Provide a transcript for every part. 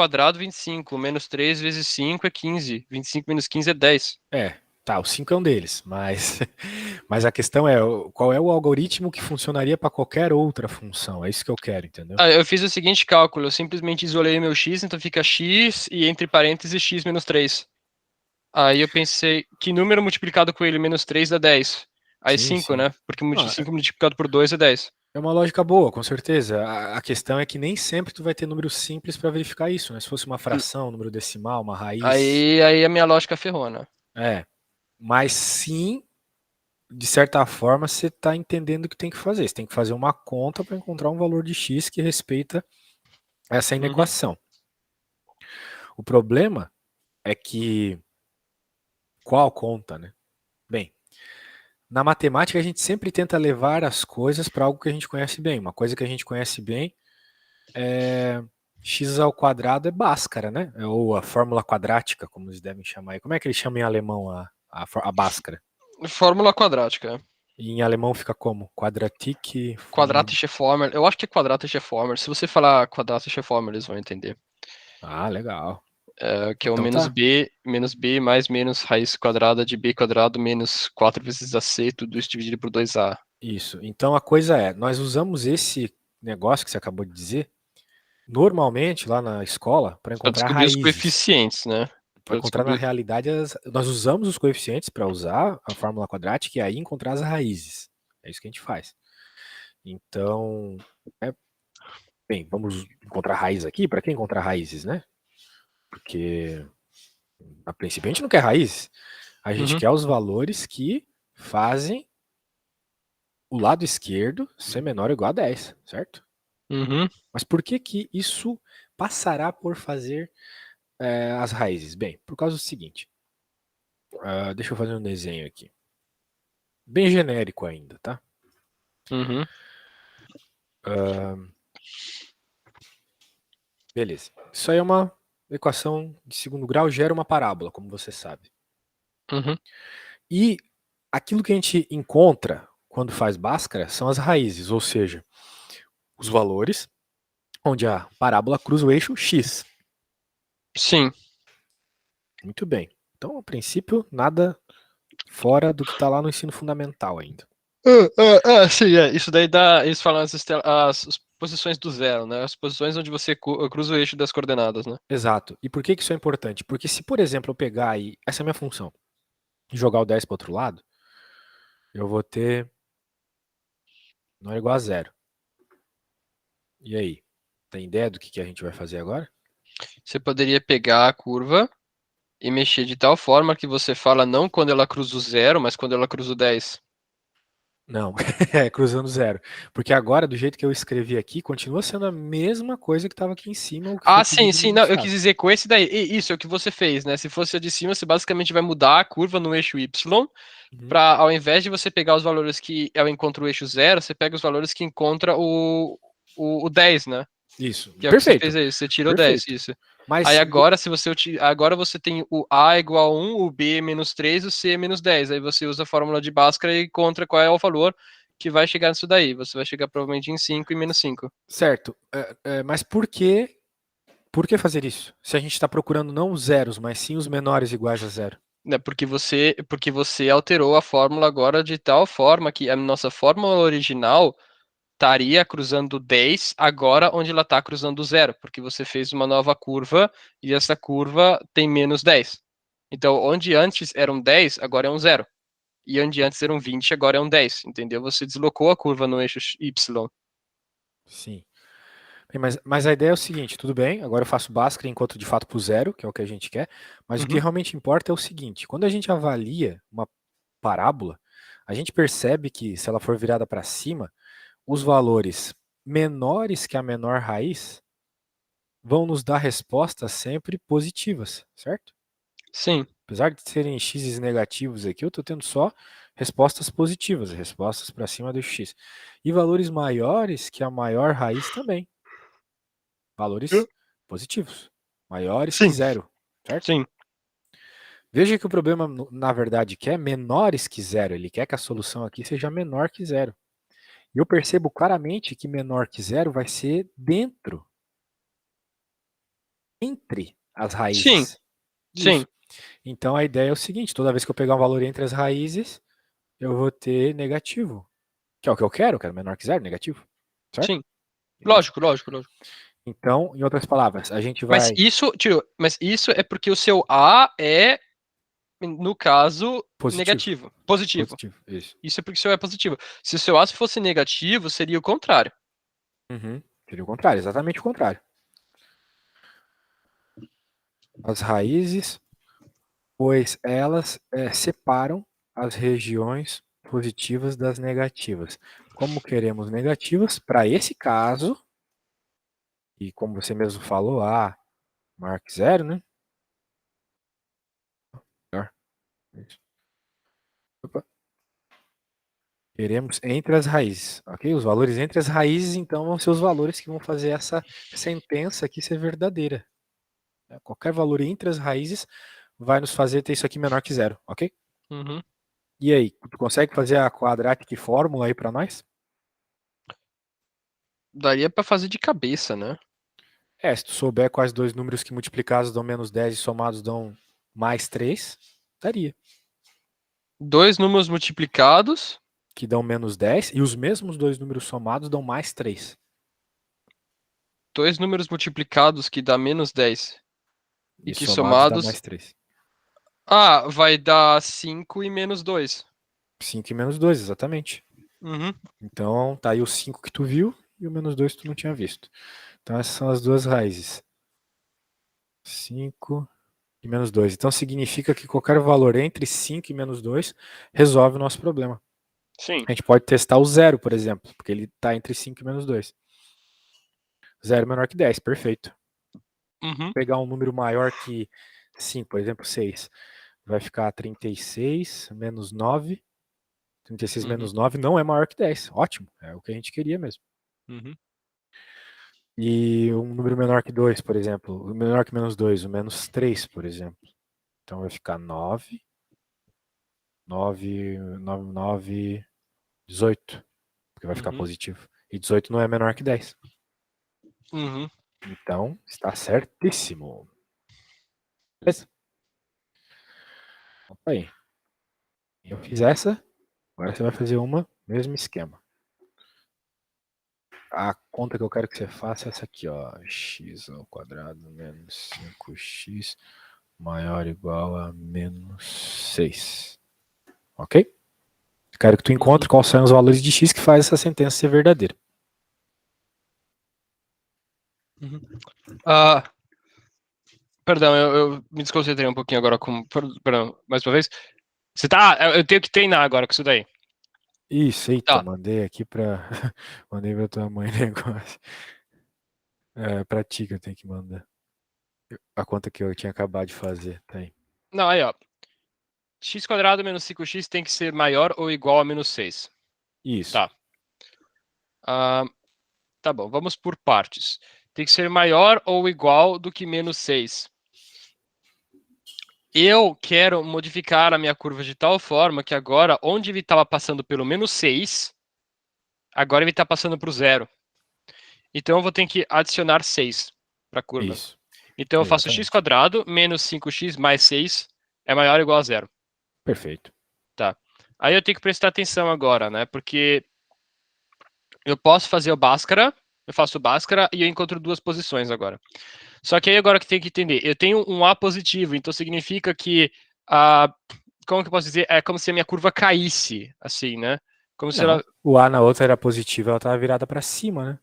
quadrado, 25. Menos 3 vezes 5 é 15. 25 menos 15 é 10. Tá, o 5 é um deles, mas, mas a questão é qual é o algoritmo que funcionaria para qualquer outra função? É isso que eu quero, entendeu? Eu fiz o seguinte cálculo, eu simplesmente isolei meu x, então fica x e entre parênteses x menos 3. Aí eu pensei, que número multiplicado com ele menos 3 dá 10? Aí Sim, 5, sim. né? Porque Não, 5 multiplicado por 2 é 10. é uma lógica boa, com certeza. A questão é que nem sempre tu vai ter número simples para verificar isso, né? Se fosse uma fração, um número decimal, uma raiz, Aí a minha lógica ferrou, né? é. Mas sim, de certa forma, você está entendendo o que tem que fazer. Você tem que fazer uma conta para encontrar um valor de x que respeita essa Uhum. inequação. O problema é que qual conta, né? Bem, na matemática a gente sempre tenta levar as coisas para algo que a gente conhece bem. Uma coisa que a gente conhece bem é x ao quadrado é Bhaskara, né? Ou a fórmula quadrática, como eles devem chamar aí. Como é que eles chamam em alemão a Bhaskara? Fórmula quadrática. E em alemão fica como? Quadratique Formel. Quadratische Formel. Eu acho que é Quadratische Formel. Se você falar Quadratische Formel, eles vão entender. Ah, legal. Que é o Então tá. menos b mais menos raiz quadrada de b quadrado menos 4 vezes ac, tudo isso dividido por 2a. Isso. Então a coisa é, nós usamos esse negócio que você acabou de dizer normalmente lá na escola para Pra encontrar descobrir os raízes. coeficientes, né? Para Pra encontrar na descobrir. realidade, nós usamos os coeficientes para usar a fórmula quadrática e aí encontrar as raízes. É isso que a gente faz. Então, é, bem, vamos encontrar raiz aqui. Para que encontrar raízes, né? Porque a princípio a gente não quer raízes. A gente Uhum, quer os valores que fazem o lado esquerdo ser menor ou igual a 10, certo? uhum. Mas por que que isso passará por fazer as raízes? Bem, por causa do seguinte. Deixa eu fazer um desenho aqui. Bem genérico ainda, tá? Uhum, Beleza. Isso aí é uma equação de segundo grau, gera uma parábola, como você sabe. uhum. E aquilo que a gente encontra quando faz Bhaskara são as raízes, ou seja, os valores onde a parábola cruza o eixo x. Sim. Muito bem. Então, a princípio, nada fora do que está lá no ensino fundamental ainda. Sim, é. Isso daí dá. Eles falam as posições do zero, né? As posições onde você cruza o eixo das coordenadas, né? Exato. E por que isso é importante? Porque se, por exemplo, eu pegar aí, essa é a minha função, e jogar o 10 para o outro lado, eu vou ter não é igual a zero. E aí? Tem ideia do que a gente vai fazer agora? Você poderia pegar a curva e mexer de tal forma que você fala não quando ela cruza o zero, mas quando ela cruza o 10. Não, é cruzando zero. Porque agora, do jeito que eu escrevi aqui, continua sendo a mesma coisa que estava aqui em cima, o que foi Ah, sim, pedido no sim. Não, eu enunciado. quis dizer com esse daí. Isso é o que você fez, né? Se fosse a de cima, você basicamente vai mudar a curva no eixo Y Uhum. para, ao invés de você pegar os valores que ela encontra o eixo zero, você pega os valores que encontra o 10, né? Isso, Que é o que você fez perfeito, aí, você tirou 10, perfeito. isso. Aí Mas, agora, se você agora você tem o A igual a 1, o B é menos 3, o C é menos 10. Aí você usa a fórmula de Bhaskara e encontra qual é o valor que vai chegar nisso daí. Você vai chegar provavelmente em 5 e menos 5. certo, mas por que fazer isso? Se a gente está procurando não os zeros, mas sim os menores iguais a zero. Né? Porque você alterou a fórmula agora de tal forma que a nossa fórmula original estaria cruzando 10 agora onde ela está cruzando zero, porque você fez uma nova curva e essa curva tem menos 10. Então, onde antes eram 10, agora é um zero. E onde antes eram 20, agora é um 10, entendeu? Você deslocou a curva no eixo Y. Sim. Bem, mas a ideia é o seguinte, tudo bem, agora eu faço Bhaskara enquanto de fato pro zero, que é o que a gente quer, mas o que Uhum. realmente importa é o seguinte, quando a gente avalia uma parábola, a gente percebe que se ela for virada para cima, os valores menores que a menor raiz vão nos dar respostas sempre positivas, certo? Sim, Apesar de serem x's negativos aqui, eu estou tendo só respostas positivas, respostas para cima do x. E valores maiores que a maior raiz também, valores positivos, maiores que sim, zero, certo? sim. Veja que o problema, na verdade, quer menores que zero, ele quer que a solução aqui seja menor que zero. E eu percebo claramente que menor que zero vai ser dentro entre as Sim, raízes. sim, Isso. Então a ideia é o seguinte, toda vez que eu pegar um valor entre as raízes, eu vou ter negativo. Que é o que eu quero menor que zero, negativo. Certo? sim. Isso. Lógico, lógico, lógico. Então, em outras palavras, a gente Mas vai... isso, tio, mas isso é porque o seu A é, no caso, Positivo. negativo. Positivo. Positivo, isso. Isso é porque o seu A é positivo. Se o seu A fosse negativo, seria o contrário. Uhum. Seria o contrário, exatamente o contrário. As raízes, pois elas separam as regiões positivas das negativas. Como queremos negativas, para esse caso, e como você mesmo falou, A maior que zero, né? Opa. Queremos entre as raízes, ok? Os valores entre as raízes, então, vão ser os valores que vão fazer essa sentença aqui ser verdadeira. Qualquer valor entre as raízes vai nos fazer ter isso aqui menor que zero, ok? Uhum. E aí, tu consegue fazer a quadratic fórmula aí para nós? Daria pra fazer de cabeça, né? Se tu souber quais dois números que multiplicados dão menos 10 e somados dão mais 3, daria. Dois números multiplicados. Que dão menos 10 e os mesmos dois números somados dão mais 3. Dois números multiplicados que dá menos 10. E E que somados dá somados. mais 3. Ah, vai dar 5 e menos 2. 5 e menos 2, exatamente. Uhum. Então, tá aí o 5 que tu viu e o menos 2 que tu não tinha visto. Então, essas são as duas raízes. 5 e menos 2. Então, significa que qualquer valor entre 5 e menos 2 resolve o nosso problema. Sim. A gente pode testar o zero, por exemplo, porque ele está entre 5 e menos 2. 0 menor que 10, perfeito. Uhum. Pegar um número maior que 5, por exemplo, 6. Vai ficar 36 menos 9. 36 Uhum. menos 9 não é maior que 10. Ótimo, é o que a gente queria mesmo. Uhum. E um número menor que 2, por exemplo, o menor que menos 2, o menos 3, por exemplo. Então vai ficar 9, 9, 9, 9, 18, porque vai ficar Uhum. positivo. E 18 não é menor que 10. Uhum. Então, está certíssimo. Beleza? Opa aí. Eu fiz essa, agora você vai fazer uma, mesmo esquema. A conta que eu quero que você faça é essa aqui, ó. X ao quadrado menos 5x maior ou igual a menos 6. Ok? Quero que tu encontre quais são os valores de x que faz essa sentença ser verdadeira. Uhum. Ah, perdão, eu me desconcentrei um pouquinho agora com. Perdão, mais uma vez. Você tá. Eu tenho que treinar agora com isso daí. Isso, eita, Tá. mandei aqui pra. Mandei pra tua mãe negócio. Pra ti que eu tenho que mandar. A conta que eu tinha acabado de fazer, tá aí. Não, aí, ó. X quadrado menos 5x tem que ser maior ou igual a menos 6. Isso. Tá. Ah, tá bom, vamos por partes. Tem que ser maior ou igual do que menos 6. Eu quero modificar a minha curva de tal forma que agora, onde ele estava passando pelo menos 6, agora ele está passando para o zero. Então eu vou ter que adicionar 6 para a curva. Isso. Então eu faço x Exatamente. quadrado menos 5x mais 6 é maior ou igual a zero. Perfeito. Tá. Aí eu tenho que prestar atenção agora, né? Porque eu posso fazer o Bhaskara, eu faço o Bhaskara e eu encontro duas posições agora. Só que aí agora que tem que entender, eu tenho um A positivo, então significa que como que eu posso dizer? É como se a minha curva caísse, assim, né? Como se Não. ela. O A na outra era positivo, ela tava virada pra cima, né?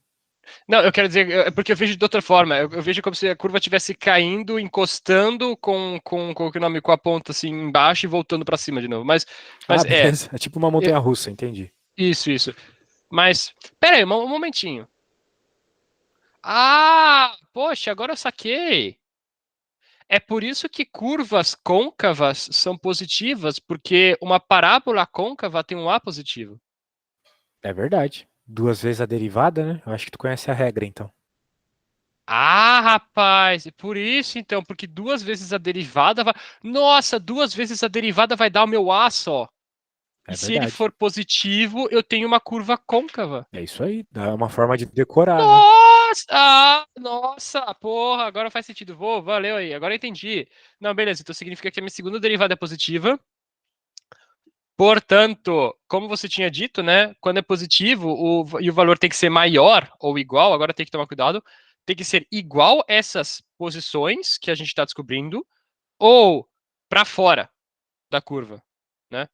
Não, eu quero dizer, é porque eu vejo de outra forma. Eu vejo como se a curva estivesse caindo, encostando com o que nome, com a ponta assim embaixo e voltando para cima de novo. Mas Ah, é. beleza. É tipo uma montanha russa, entendi. Isso, isso. Mas, pera aí, um momentinho. Ah, poxa, agora eu saquei. É por isso que curvas côncavas são positivas, porque uma parábola côncava tem um A positivo. É verdade. Duas vezes a derivada, né? Eu acho que tu conhece a regra, então. Ah, rapaz, é por isso então, porque duas vezes a derivada vai. Nossa, duas vezes a derivada vai dar o meu A só. E É se ele verdade. for positivo, eu tenho uma curva côncava. É isso aí. É uma forma de decorar, né? Nossa! Nossa, porra, agora faz sentido. Valeu aí, agora eu entendi. Não, beleza, então significa que a minha segunda derivada é positiva. Portanto, como você tinha dito, né? Quando é positivo e o valor tem que ser maior ou igual, agora tem que tomar cuidado, tem que ser igual essas posições que a gente está descobrindo ou para fora da curva, né?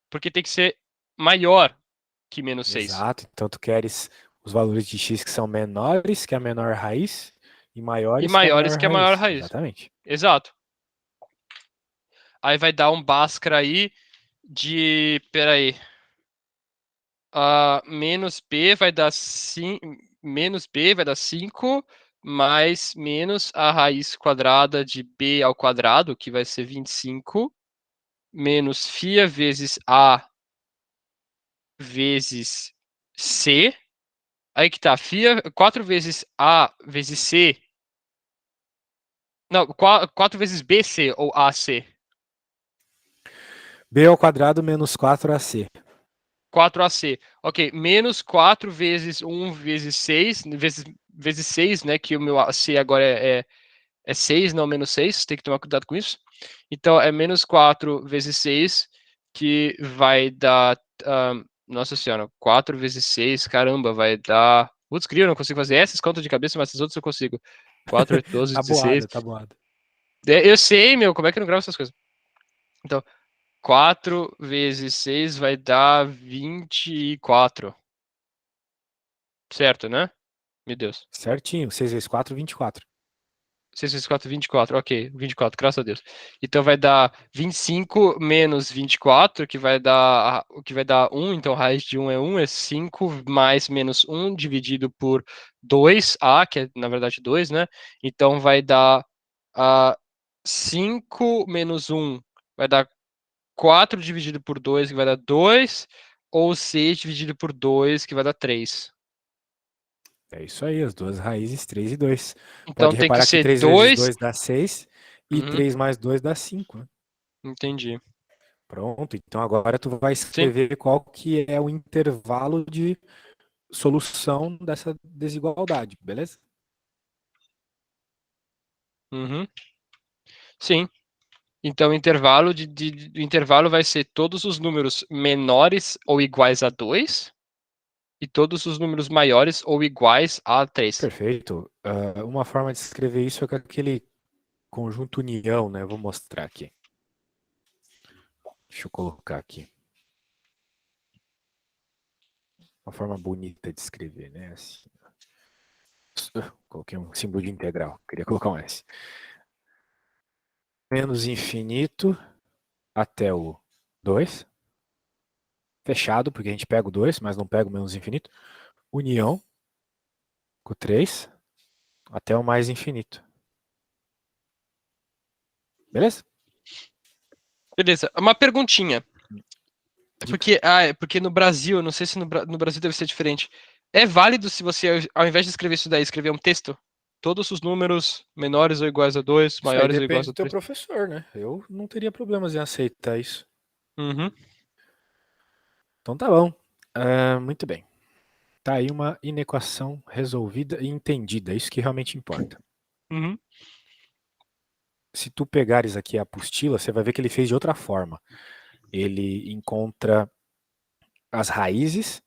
Porque tem que ser maior que menos 6. Exato. Então tu queres os valores de x que são menores que a menor raiz e E maiores que a maiores maior que a maior raiz. raiz. Exatamente. Exato. Aí vai dar um Bhaskara aí de. Peraí. Menos B vai dar 5. Menos B vai dar 5. Mais menos a raiz quadrada de B ao quadrado, que vai ser 25. Menos φ vezes A vezes C. Aí que tá. Φ, 4 vezes A vezes C. Não, 4 vezes BC ou AC. B ao quadrado menos 4ac. 4AC. Ok, menos 4 vezes 1 vezes 6, vezes 6, né? Que o meu AC agora é 6, não menos 6. Tem que tomar cuidado com isso. Então, é menos 4 vezes 6, que vai dar. Nossa senhora, 4 vezes 6, caramba, vai dar. Putz, eu não consigo fazer essas contas de cabeça, mas essas outras eu consigo. 4, 8, 12, Tá 16. boada, tá boada. Eu sei, meu, como é que eu não gravo essas coisas? Então, 4 vezes 6 vai dar 24. Certo, né? Meu Deus. Certinho. 6 vezes 4, 24. 6 vezes 4, 24. Ok, 24, graças a Deus. Então vai dar 25 menos 24, que vai dar 1. Então raiz de 1 é 1, é 5 mais menos 1 dividido por 2a, que é na verdade 2, né? Então vai dar 5 menos 1 vai dar 4 dividido por 2, que vai dar 2, ou 6 dividido por 2, que vai dar 3. É isso aí, as duas raízes, 3 e 2. Então Pode tem que reparar que ser 3 vezes 2. 2 dá 6 e Uhum, 3 mais 2 dá 5, né? entendi. Pronto, então agora tu vai Sim. escrever qual que é o intervalo de solução dessa desigualdade, beleza? Uhum, sim. Então o intervalo vai ser todos os números menores ou iguais a 2 e todos os números maiores ou iguais a 3. Perfeito. Uma forma de escrever isso é com aquele conjunto união, né? Vou mostrar aqui. Deixa eu colocar aqui. Uma forma bonita de escrever, né? Assim. Coloquei um símbolo de integral. Queria colocar um S. Menos infinito até o 2. Fechado, porque a gente pega o 2, mas não pega o menos infinito. União com o 3 até o mais infinito. Beleza? Beleza. Uma perguntinha. Diga. Porque no Brasil, não sei se no Brasil deve ser diferente. É válido se você, ao invés de escrever isso daí, escrever um texto? Todos os números menores ou iguais a 2, Isso aí maiores ou depende iguais do a teu 3. professor, né? Eu não teria problemas em aceitar isso. Uhum, Então tá bom. Muito bem. Tá aí uma inequação resolvida e entendida. Isso que realmente importa. uhum, Se tu pegares aqui a apostila, você vai ver que ele fez de outra forma. Ele encontra as raízes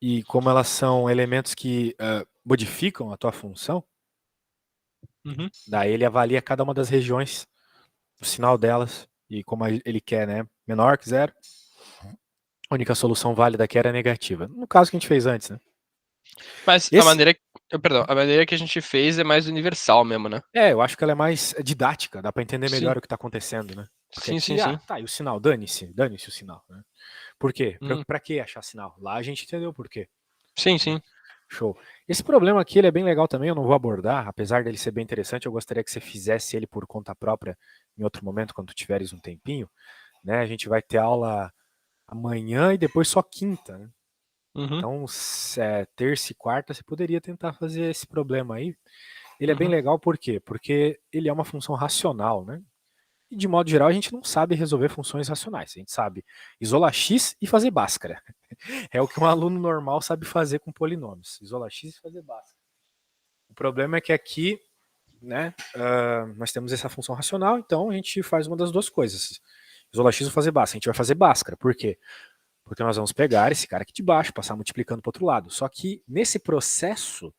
e como elas são elementos que modificam a tua função, uhum. daí ele avalia cada uma das regiões, o sinal delas e como ele quer, né? Menor que zero. A única solução válida aqui era negativa. No caso que a gente fez antes, né? Mas Esse, perdão, a maneira que a gente fez é mais universal mesmo, né? eu acho que ela é mais didática, dá para entender Sim, melhor o que está acontecendo, né? Porque sim, sim, aqui, sim. tá, e o sinal, dane-se o sinal, né? Por quê? Uhum. Pra que achar sinal? Lá a gente entendeu por quê, Sim, né? sim. Show. Esse problema aqui ele é bem legal também, eu não vou abordar, apesar dele ser bem interessante, eu gostaria que você fizesse ele por conta própria em outro momento, quando tiveres um tempinho, né? A gente vai ter aula amanhã e depois só quinta, né? Uhum, Então, terça e quarta você poderia tentar fazer esse problema aí. Ele é bem uhum. legal por quê? Porque ele é uma função racional, né? E de modo geral a gente não sabe resolver funções racionais. A gente sabe isolar x e fazer Bhaskara. É o que um aluno normal sabe fazer com polinômios. Isolar x e fazer Bhaskara. O problema é que aqui, né, nós temos essa função racional, então a gente faz uma das duas coisas. Isolar x ou fazer Bhaskara. A gente vai fazer Bhaskara. Por quê? Porque nós vamos pegar esse cara aqui de baixo, passar multiplicando para o outro lado. Só que nesse processo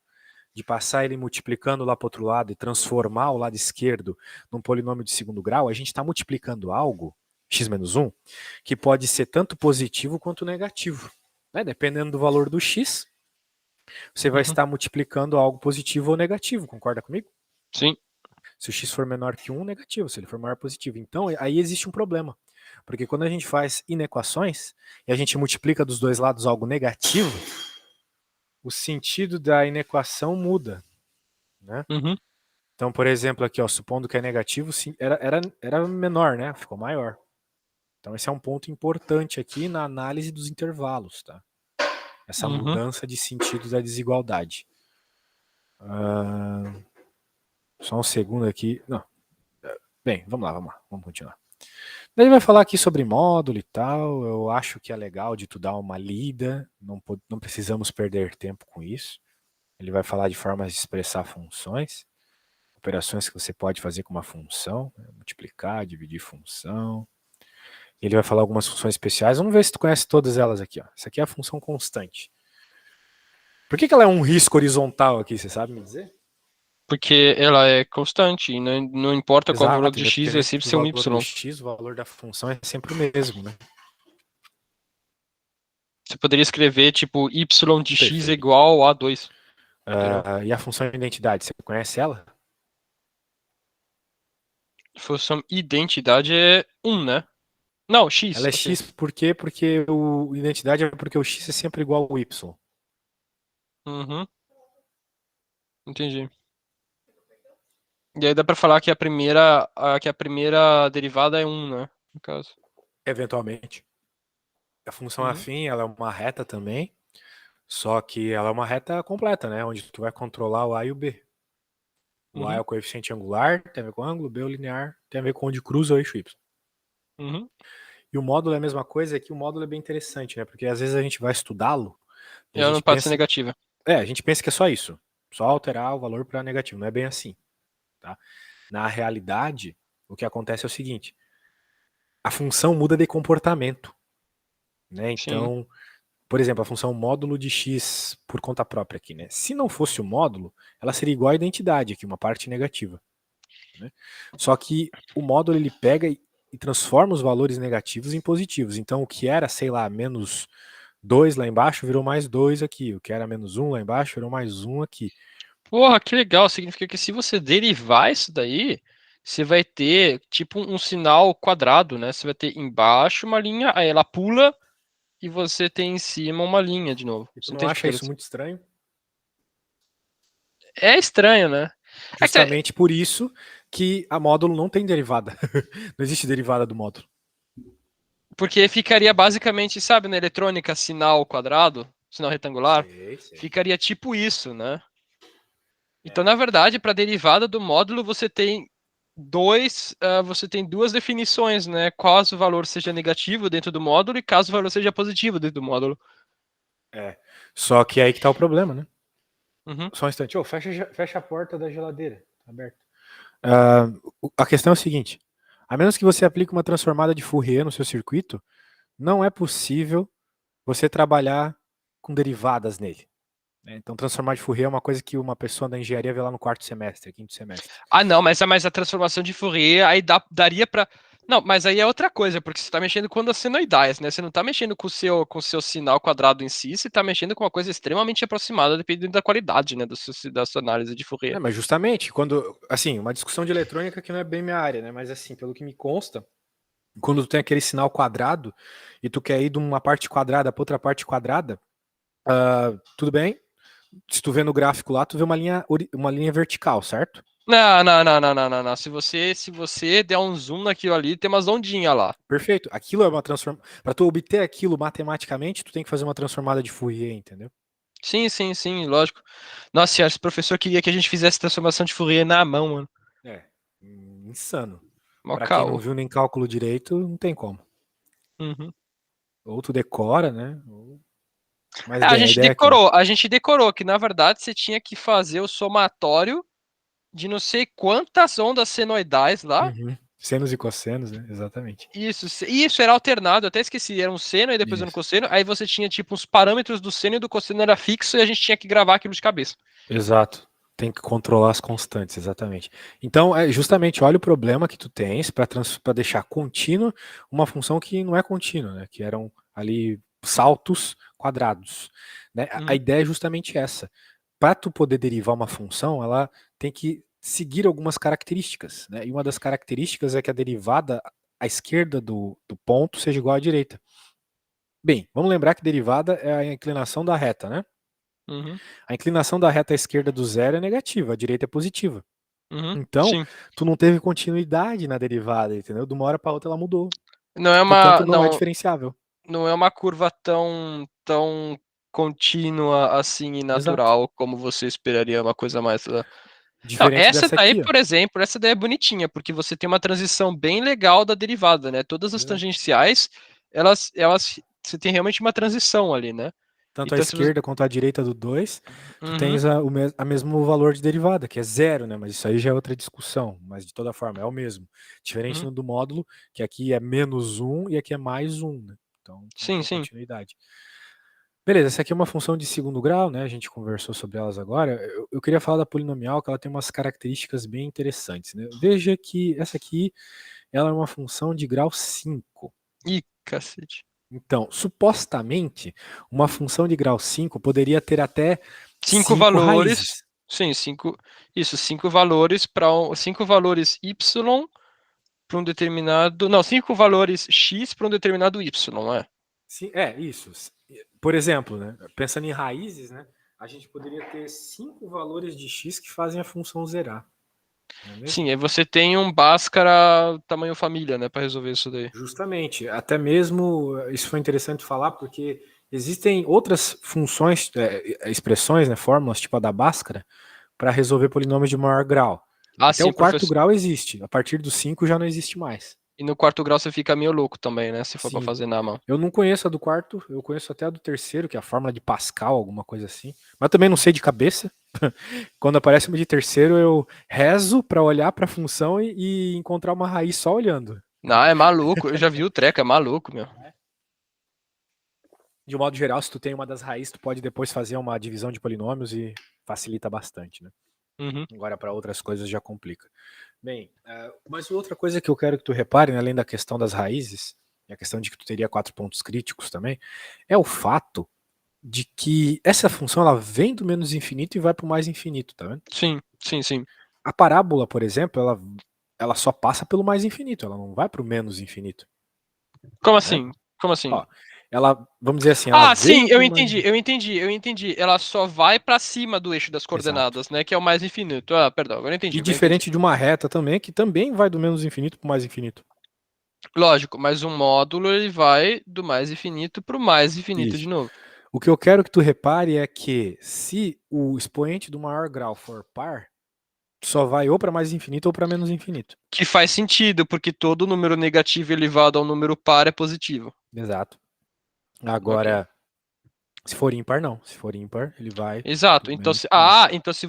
de passar ele multiplicando lá para o outro lado e transformar o lado esquerdo num polinômio de segundo grau, a gente está multiplicando algo, x menos 1, que pode ser tanto positivo quanto negativo. Né? Dependendo do valor do x, você vai estar multiplicando algo positivo ou negativo, concorda comigo? Sim. Se o x for menor que 1, negativo. Se ele for maior, positivo. Então, aí existe um problema. Porque quando a gente faz inequações e a gente multiplica dos dois lados algo negativo, o sentido da inequação muda. Né? Uhum. Então, por exemplo, aqui, ó, supondo que é negativo, era menor, né? Ficou maior. Então, esse é um ponto importante aqui na análise dos intervalos, tá? Essa mudança de sentido da desigualdade. Só um segundo aqui. Não. Bem, vamos lá. Vamos continuar. Ele vai falar aqui sobre módulo e tal. Eu acho que é legal de tu dar uma lida. Não precisamos perder tempo com isso. Ele vai falar de formas de expressar funções. Operações que você pode fazer com uma função. Né? Multiplicar, dividir função. Ele vai falar algumas funções especiais. Vamos ver se tu conhece todas elas aqui. Ó. Essa aqui é a função constante. Por que ela é um risco horizontal aqui? Você sabe me dizer? Porque ela é constante, e não importa qual o valor Exato, de x, vai independente sempre do ser um valor do y. x, o valor da função é sempre o mesmo, né? Você poderia escrever, tipo, y de x é Perfeito. igual a 2. E a função de identidade, você conhece ela? Função identidade é 1, né? Não, x, Ela é ok. x por quê? Porque o identidade é porque o x é sempre igual ao y. Uhum, entendi. E aí dá pra falar que a primeira derivada é 1, né? No caso. Eventualmente. A função Uhum, afim, ela é uma reta também, só que ela é uma reta completa, né? Onde tu vai controlar o a e o b. O a é uhum, o coeficiente angular, tem a ver com o ângulo, o b é o linear, tem a ver com onde cruza o eixo y. uhum. E o módulo é a mesma coisa, é que o módulo é bem interessante, né? Porque às vezes a gente vai estudá-lo e a Ela não gente pode ser pensa, negativa. a gente pensa que é só isso, só alterar o valor para negativo, não é bem assim, tá? Na realidade, o que acontece é o seguinte: a função muda de comportamento, né? Sim. Então, por exemplo, a função módulo de x por conta própria aqui, né? Se não fosse o módulo, ela seria igual à identidade aqui, uma parte negativa, né? Só que o módulo ele pega e transforma os valores negativos em positivos. Então, o que era, sei lá, menos 2 lá embaixo virou mais 2 aqui. O que era menos 1 lá embaixo virou mais 1 aqui. Porra, que legal. Significa que se você derivar isso daí, você vai ter tipo um sinal quadrado, né? Você vai ter embaixo uma linha, aí ela pula e você tem em cima uma linha de novo. E tu Você não entende acha porque isso muito estranho? é estranho, né? É que Justamente por isso que a módulo não tem derivada. Não existe derivada do módulo. porque ficaria basicamente, sabe, na eletrônica, sinal quadrado, sinal retangular, Sei, sei. ficaria tipo isso, né? Então, É. na verdade, para a derivada do módulo, você tem duas definições, né? Caso o valor seja negativo dentro do módulo e caso o valor seja positivo dentro do módulo. É. Só que é aí que tá o problema, né? Uhum. Só um instante. Fecha a porta da geladeira. Tá aberta. A questão é o seguinte: a menos que você aplique uma transformada de Fourier no seu circuito, não é possível você trabalhar com derivadas nele. Né? Então, transformar de Fourier é uma coisa que uma pessoa da engenharia vê lá no quarto semestre, quinto semestre. Ah, não, mas a transformação de Fourier aí daria para. Não, mas aí é outra coisa, porque você está mexendo com as senoidais, né? Você não está mexendo com o seu sinal quadrado em si, você está mexendo com uma coisa extremamente aproximada, dependendo da qualidade, né, da sua análise de Fourier. Mas justamente, quando, assim, uma discussão de eletrônica que não é bem minha área, né? Mas assim, pelo que me consta, quando tu tem aquele sinal quadrado e tu quer ir de uma parte quadrada para outra parte quadrada, tudo bem. Se tu vê no gráfico lá, tu vê uma linha vertical, certo? Não, não, não, não, não, não, não. Se você der um zoom naquilo ali, tem umas ondinhas lá. Perfeito. Aquilo é uma transformação. Para tu obter aquilo matematicamente, tu tem que fazer uma transformada de Fourier, entendeu? Sim, sim, sim, lógico. Nossa senhora, esse professor queria que a gente fizesse transformação de Fourier na mão, mano. É. Insano. Mó Para quem não caô. viu nem cálculo direito, não tem como. Uhum. Ou tu decora, né? Mas bem, a ideia aqui, ó. A gente decorou que, na verdade, você tinha que fazer o somatório de não sei quantas ondas senoidais lá. Uhum. Senos e cossenos, né? Exatamente. Isso era alternado, eu até esqueci, era um seno e depois era um Isso. cosseno, aí você tinha tipo os parâmetros do seno e do cosseno era fixo e a gente tinha que gravar aquilo de cabeça. Exato. Tem que controlar as constantes, exatamente. Então, é justamente, olha o problema que tu tens para deixar contínua uma função que não é contínua, né? Que eram ali saltos quadrados. Né? A Uhum, ideia é justamente essa. Para tu poder derivar uma função, ela tem que seguir algumas características. Né? E uma das características é que a derivada à esquerda do ponto seja igual à direita. Bem, vamos lembrar que derivada é a inclinação da reta, né? uhum, A inclinação da reta à esquerda do zero é negativa, a direita é positiva. uhum, Então, sim. tu não teve continuidade na derivada, entendeu? De uma hora para outra ela mudou. Não é uma, Portanto, não é não, diferenciável. não é uma curva tão contínua assim e Exato. natural como você esperaria uma coisa mais. Não, Diferente dessa aqui, ó. por exemplo, essa daí é bonitinha, porque você tem uma transição bem legal da derivada, né? Todas as Exato. tangenciais, você tem realmente uma transição ali, né? Tanto à Então, se você. esquerda quanto à direita do 2, tu Uhum, tens a mesmo valor de derivada, que é zero, né? Mas isso aí já é outra discussão. Mas de toda forma, é o mesmo. Diferente uhum. no do módulo, que aqui é menos um e aqui é mais um, né? Então não Sim, tem sim. continuidade. Beleza, essa aqui é uma função de segundo grau, né? A gente conversou sobre elas agora. Eu queria falar da polinomial, que ela tem umas características bem interessantes, né? Veja que essa aqui, ela é uma função de grau 5. Ih, cacete. Então, supostamente, uma função de grau 5 poderia ter até Cinco 5 valores. raízes. Sim, cinco. Isso, cinco valores para cinco valores y para um determinado. Não, cinco valores x para um determinado y, não é? Sim, é, isso. Por exemplo, né? Pensando em raízes, né? A gente poderia ter 5 valores de x que fazem a função zerar. Não é mesmo? Sim, aí você tem um Bhaskara tamanho família, né, para resolver isso daí. Justamente, até mesmo isso foi interessante falar porque existem outras funções, expressões, né, fórmulas tipo a da Bhaskara para resolver polinômios de maior grau. Ah, Até o sim, quarto professor. grau existe, a partir do 5 já não existe mais. E no quarto grau você fica meio louco também, né, se for para Sim, fazer na mão. eu não conheço a do quarto, eu conheço até a do terceiro, que é a fórmula de Pascal, alguma coisa assim, mas também não sei de cabeça. Quando aparece uma de terceiro, eu rezo para olhar para a função e encontrar uma raiz só olhando. Não, é maluco. Eu já vi o treco, é maluco, meu. De um modo geral, se tu tem uma das raízes, tu pode depois fazer uma divisão de polinômios e facilita bastante, né? Uhum. Agora, para outras coisas já complica. Bem, mas outra coisa que eu quero que tu repare, né, além da questão das raízes, e a questão de que tu teria 4 pontos críticos também, é o fato de que essa função ela vem do menos infinito e vai para o mais infinito, tá vendo? Sim, sim, sim. A parábola, por exemplo, ela só passa pelo mais infinito, ela não vai para o menos infinito, Como né? assim? Como assim? Ó, ela, vamos dizer assim, ela Ah, sim, veio do mais. eu entendi. Ela só vai pra cima do eixo das Exato. coordenadas, né? Que é o mais infinito. Ah, perdão, E agora eu entendi. diferente de uma reta também, que também vai do menos infinito para o mais infinito. Lógico, mas o módulo ele vai do mais infinito pro mais infinito de Isso. novo. O que eu quero que tu repare é que se o expoente do maior grau for par, só vai ou para mais infinito ou para menos infinito. Que faz sentido, porque todo número negativo elevado ao número par é positivo. Exato. Ok. Agora, se for ímpar, não. Se for ímpar, ele vai Exato. do menos para o mais. Então se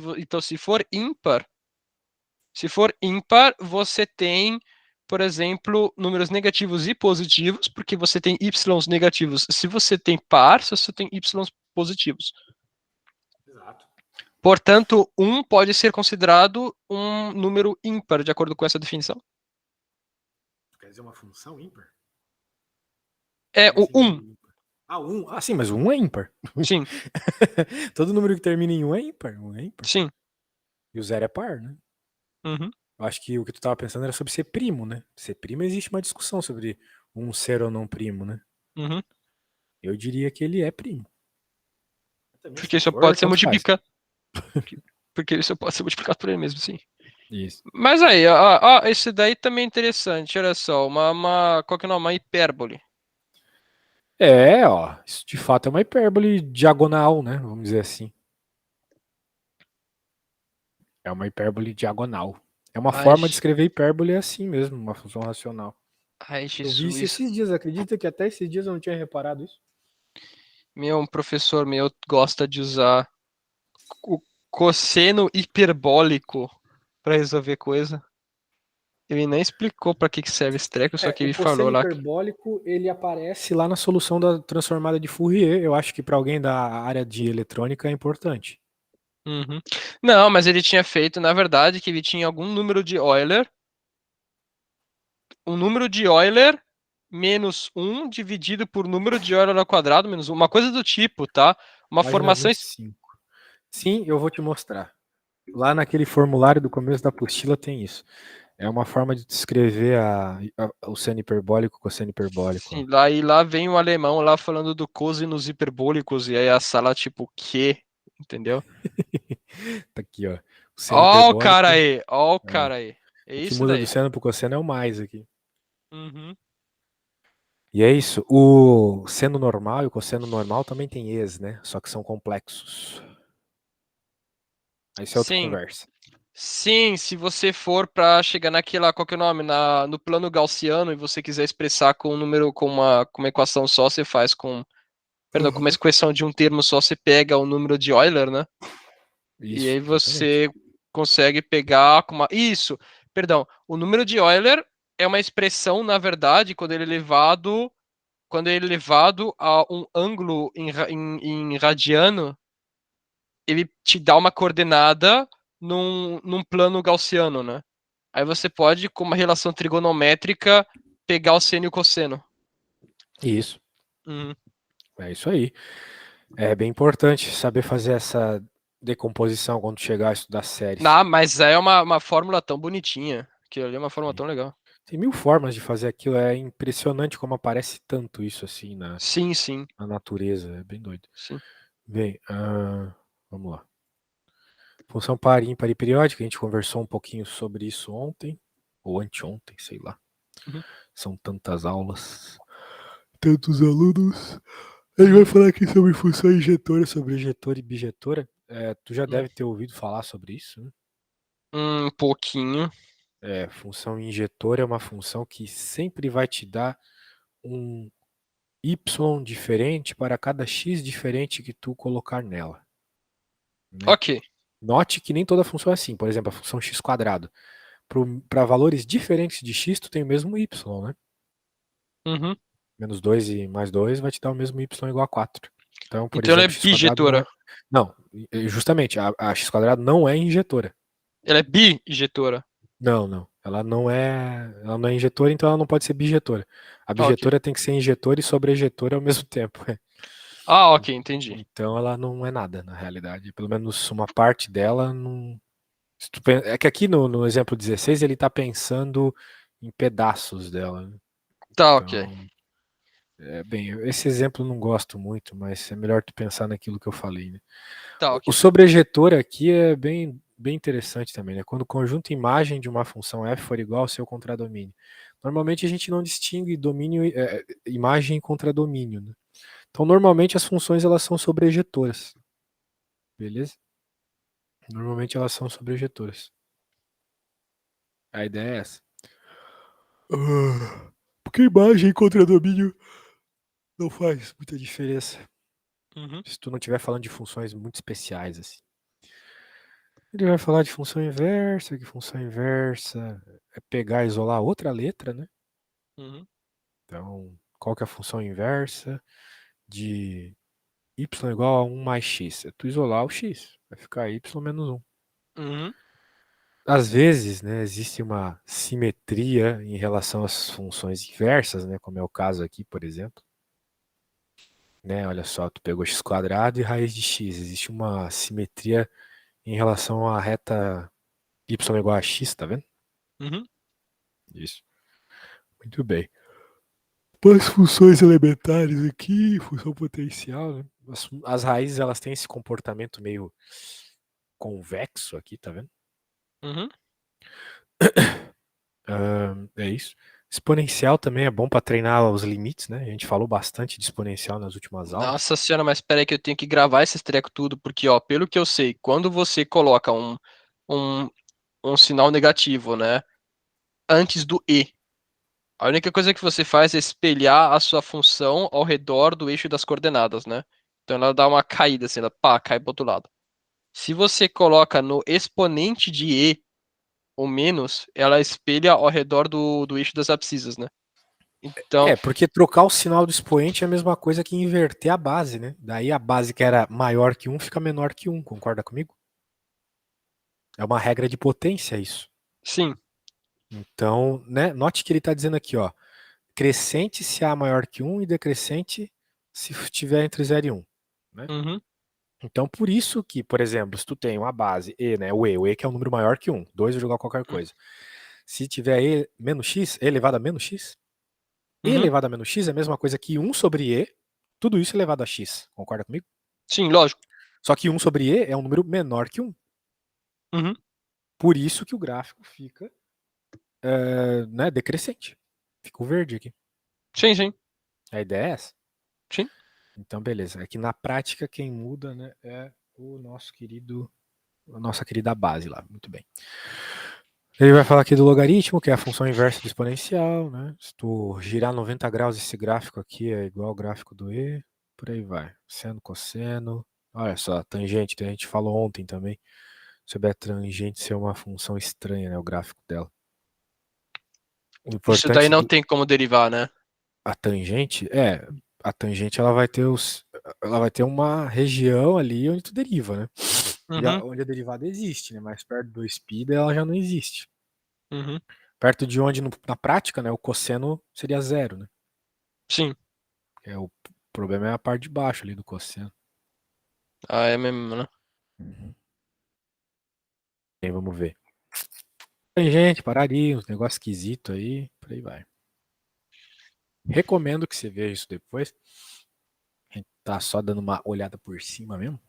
for ímpar, você tem, por exemplo, números negativos e positivos, porque você tem y's negativos. Se você tem par, você tem y's positivos. Exato. Portanto, um pode ser considerado um número ímpar, de acordo com essa definição. Quer dizer uma função ímpar? É Como o assim um, número ímpar? Ah, um. Ah, sim, mas o um é ímpar. sim, Todo número que termina em um é ímpar. Um é ímpar. sim. E o zero é par, né? Uhum, Eu acho que o que tu estava pensando era sobre ser primo, né? Ser primo existe uma discussão sobre um ser ou não primo, né? uhum. Eu diria que ele é primo. Também se Porque não isso for, pode ser tanto faz. multiplicado. Porque isso pode ser multiplicado por ele mesmo, sim. Isso. Mas aí, esse daí também é interessante. Olha só, qual que é o nome? Uma hipérbole. É, ó, isso de fato é uma hipérbole diagonal, né? Vamos dizer assim. É uma hipérbole diagonal. É uma Ai, forma de escrever hipérbole assim mesmo, uma função racional. ai, Eu vi isso Jesus. esses dias, acredita que até esses dias eu não tinha reparado isso? Um professor meu gosta de usar o cosseno hiperbólico para resolver coisa. Ele nem explicou para que serve esse treco, só que O ele falou cosseno lá. hiperbólico, ele aparece lá na solução da transformada de Fourier. Eu acho que para alguém da área de eletrônica é importante. Uhum. Não, mas ele tinha feito, na verdade, que ele tinha algum número de Euler, um número de Euler menos um dividido por número de Euler ao quadrado menos um, uma coisa do tipo, tá? Uma Página formação. 25. Sim, eu vou te mostrar. Lá naquele formulário do começo da apostila tem isso. É uma forma de descrever o seno hiperbólico, cosseno hiperbólico. Sim, lá vem um alemão lá falando do cossinos hiperbólicos, e aí a sala, tipo, o quê? Entendeu? Tá aqui, ó. O seno Ó o cara hiperbólico. aí, ó o É. cara aí. É O que isso muda do daí. seno pro cosseno é o mais aqui. Uhum. E é isso. O seno normal e o cosseno normal também tem e's, né? Só que são complexos. Aí isso é outra Sim, conversa. sim, se você for para chegar naquela, qual que é o nome? No plano gaussiano e você quiser expressar com um número, com uma equação só, você faz com, perdão, com uma Uhum. equação de um termo só, você pega o número de Euler, né? E Isso, aí exatamente. você consegue pegar com uma. Isso, perdão. O número de Euler é uma expressão, na verdade, quando ele é elevado a um ângulo em radiano, ele te dá uma coordenada num plano gaussiano, né? Aí você pode, com uma relação trigonométrica, pegar o seno e o cosseno. Isso. Uhum. É isso aí. É bem importante saber fazer essa decomposição quando chegar a estudar séries. Ah, mas é uma fórmula tão bonitinha. Que ali é uma fórmula Sim. tão legal. Tem mil formas de fazer aquilo. É impressionante como aparece tanto isso assim Sim, sim, na natureza. É bem doido. sim. Bem, vamos lá. Função par, ímpar e periódica. A gente conversou um pouquinho sobre isso ontem. Ou anteontem, sei lá. Uhum, São tantas aulas. Tantos alunos. A gente vai uhum, falar aqui sobre função injetora, sobre ejetora e bijetora. Tu já uhum. deve ter ouvido falar sobre isso, né? Um pouquinho. Função injetora é uma função que sempre vai te dar um y diferente para cada x diferente que tu colocar nela, né? Ok. Note que nem toda função é assim. Por exemplo, a função x quadrado. Para valores diferentes de x, tu tem o mesmo y, né? Uhum. Menos 2 e mais 2 vai te dar o mesmo y igual a 4. Então, por Então ela é exemplo, x quadrado não bijetora. é. Não, justamente, a x quadrado não é injetora. Ela é bijetora. Não, não. Ela não é. Ela não é injetora, então ela não pode ser bijetora. A Ok. bijetora tem que ser injetora e sobrejetora ao mesmo tempo. Ah, ok, entendi. Então ela não é nada, na realidade. Pelo menos uma parte dela não. É que aqui no exemplo 16 ele está pensando em pedaços dela, né? Tá, ok. Então, bem, esse exemplo eu não gosto muito, mas é melhor tu pensar naquilo que eu falei, né? Tá, O ok. sobrejetor aqui é bem interessante também, né? Quando o conjunto imagem de uma função f for igual ao seu contradomínio. Normalmente a gente não distingue domínio, imagem e contradomínio, né? Então, normalmente as funções elas são sobrejetoras, beleza? Normalmente elas são sobrejetoras. A ideia é essa. Porque imagem e contradomínio não faz muita diferença. Uhum, Se tu não estiver falando de funções muito especiais, assim. Ele vai falar de função inversa, que função inversa é pegar e isolar outra letra, né? uhum, Então, qual que é a função inversa de y igual a 1 mais x? É tu isolar o x, vai ficar y menos 1. uhum, Às vezes, né, existe uma simetria em relação às funções inversas, né, como é o caso aqui, por exemplo. Né, olha só, tu pegou x quadrado e raiz de x. Existe uma simetria em relação à reta y igual a x, tá vendo? uhum. Isso. Muito bem. As funções elementares aqui, função potencial, né? As raízes elas têm esse comportamento meio convexo aqui, tá vendo? Uhum. É isso. Exponencial também é bom para treinar os limites, né? A gente falou bastante de exponencial nas últimas aulas. Nossa senhora, mas espera aí que eu tenho que gravar esses treco tudo, porque, ó, pelo que eu sei, quando você coloca um, um sinal negativo, né, antes do e, a única coisa que você faz é espelhar a sua função ao redor do eixo das coordenadas, né? Então ela dá uma caída, assim, ela pá, cai pro outro lado. Se você coloca no exponente de E ou menos, ela espelha ao redor do eixo das abscissas, né? Então, Porque trocar o sinal do expoente é a mesma coisa que inverter a base, né? Daí a base que era maior que um fica menor que um, concorda comigo? É uma regra de potência isso. sim. Então, né, note que ele está dizendo aqui, ó, crescente se A maior que um e decrescente se estiver entre 0 e 1. Né? Uhum, Então, por isso que, por exemplo, se tu tem uma base E, né, o E que é um número maior que 1, 2 vou jogar qualquer coisa. Se tiver E menos X, E elevado a menos X, E uhum. elevado a menos X é a mesma coisa que 1 sobre E, tudo isso elevado a X. Concorda comigo? Sim, lógico. Só que 1 sobre E é um número menor que 1. Uhum. Por isso que o gráfico fica né, decrescente. Fica o verde aqui. Sim, sim, A ideia é essa. sim. Então, beleza. É que na prática quem muda, né, é o nosso querido, a nossa querida base lá. Muito bem. Ele vai falar aqui do logaritmo, que é a função inversa do exponencial, né? Se tu girar 90 graus esse gráfico aqui é igual ao gráfico do E, por aí vai. Seno, cosseno. Olha só, tangente, a gente falou ontem também sobre a tangente ser uma função estranha, né, o gráfico dela. O Isso daí importante não do tem como derivar, né? a tangente ela vai ter uma região ali onde tu deriva, né? Uhum, Onde a derivada existe, né? Mais perto do speed ela já não existe. uhum. Perto de onde na prática, né, o cosseno seria zero, né? Sim. O problema é a parte de baixo ali do cosseno. Ah, é mesmo, né? Uhum. Bem, vamos ver. Tem gente, pararia, uns negócios esquisitos aí, por aí vai. Recomendo que você veja isso depois. A gente tá só dando uma olhada por cima mesmo,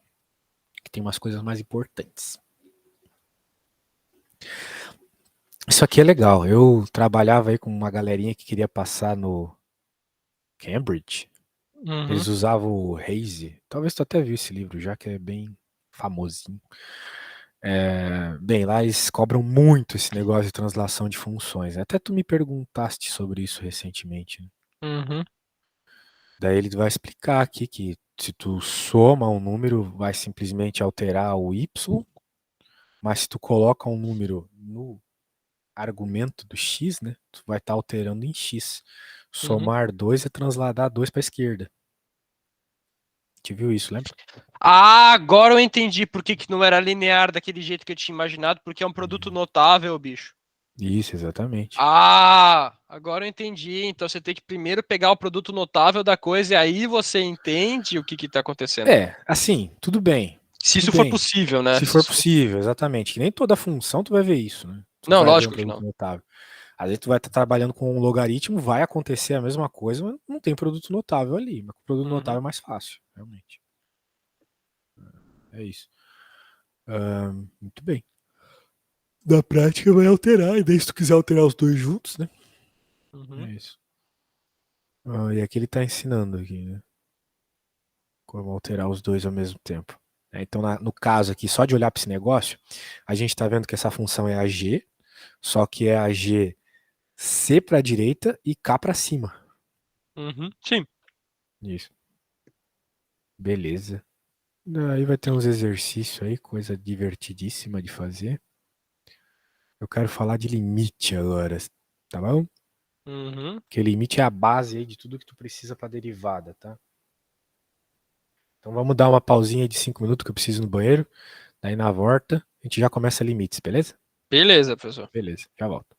que tem umas coisas mais importantes. Isso aqui é legal. Eu trabalhava aí com uma galerinha que queria passar no Cambridge. Eles Uhum. usavam o Haze. Talvez tu até viu esse livro já, que é bem famosinho. Bem, lá eles cobram muito esse negócio de translação de funções. Até tu me perguntaste sobre isso recentemente. Né? Uhum. Daí ele vai explicar aqui que se tu soma um número, vai simplesmente alterar o y, mas se tu coloca um número no argumento do x, né, tu vai estar alterando em x. Uhum. Somar 2 é transladar 2 para a esquerda. Te viu isso, lembra? Ah, agora eu entendi por que que não era linear daquele jeito que eu tinha imaginado, porque é um produto Uhum. notável, bicho. Isso, exatamente. Ah, agora eu entendi. Então você tem que primeiro pegar o produto notável da coisa e aí você entende o que que tá acontecendo. Assim, tudo bem. Se Tudo isso for bem. possível, né? Se for possível, exatamente. Que nem toda função tu vai ver isso, né? Tu Não, vai ver um lógico que produto não. notável. Às vezes tu vai estar trabalhando com um logaritmo, vai acontecer a mesma coisa, mas não tem produto notável ali. Mas com produto Uhum. notável é mais fácil, realmente. É isso. Muito bem. Na prática vai alterar, e daí se tu quiser alterar os dois juntos, né? É Uhum. isso. E aqui ele está ensinando aqui, né? Como alterar os dois ao mesmo tempo. Então, no caso aqui, só de olhar para esse negócio, a gente está vendo que essa função é a g, só que é a g C para a direita e K para cima. Uhum. Sim. Isso. Beleza. Aí vai ter uns exercícios aí, coisa divertidíssima de fazer. Eu quero falar de limite agora, tá bom? Uhum. Porque limite é a base aí de tudo que tu precisa para derivada, tá? Então vamos dar uma pausinha de 5 minutos que eu preciso ir no banheiro. Daí na volta a gente já começa limites, beleza? Beleza, professor. Beleza, já volto.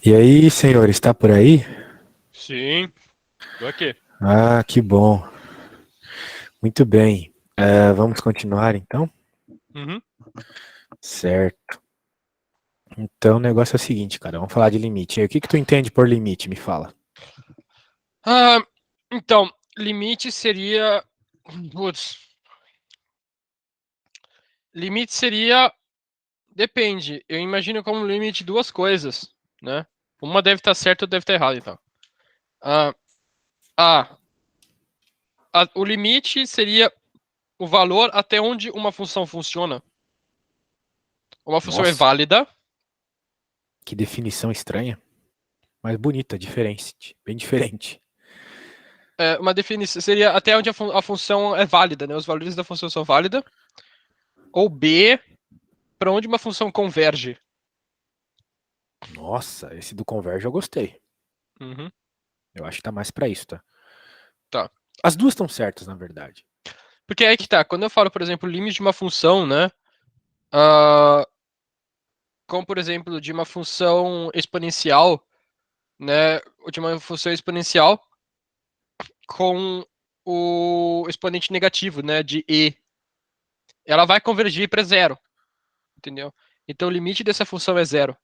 E aí, senhor, está por aí? Sim, tô aqui. Ah, que bom. Muito bem. Vamos continuar então? Uhum. Certo. Então o negócio é o seguinte, cara. Vamos falar de limite. E aí, o que que tu entende por limite? Me fala. Ah, então, limite seria. Putz, limite seria. Depende. Eu imagino como limite duas coisas, né? Uma deve estar certa, outra deve estar errada, então. Ah, ah, o limite seria o valor até onde uma função funciona. Uma função é Nossa, válida. que definição estranha, mas bonita, diferente, bem diferente. Uma definição seria até onde a função é válida, né? Os valores da função são válidos. Ou B, para onde uma função converge. Nossa, esse do Converge eu gostei. Uhum, Eu acho que tá mais pra isso, tá? tá. As duas estão certas, na verdade. Porque aí que tá. Quando eu falo, por exemplo, limite de uma função, né? ah, como, por exemplo, de uma função exponencial, né? Ou de uma função exponencial com o exponente negativo, né? De e. Ela vai convergir para zero, entendeu? Então o limite dessa função é zero.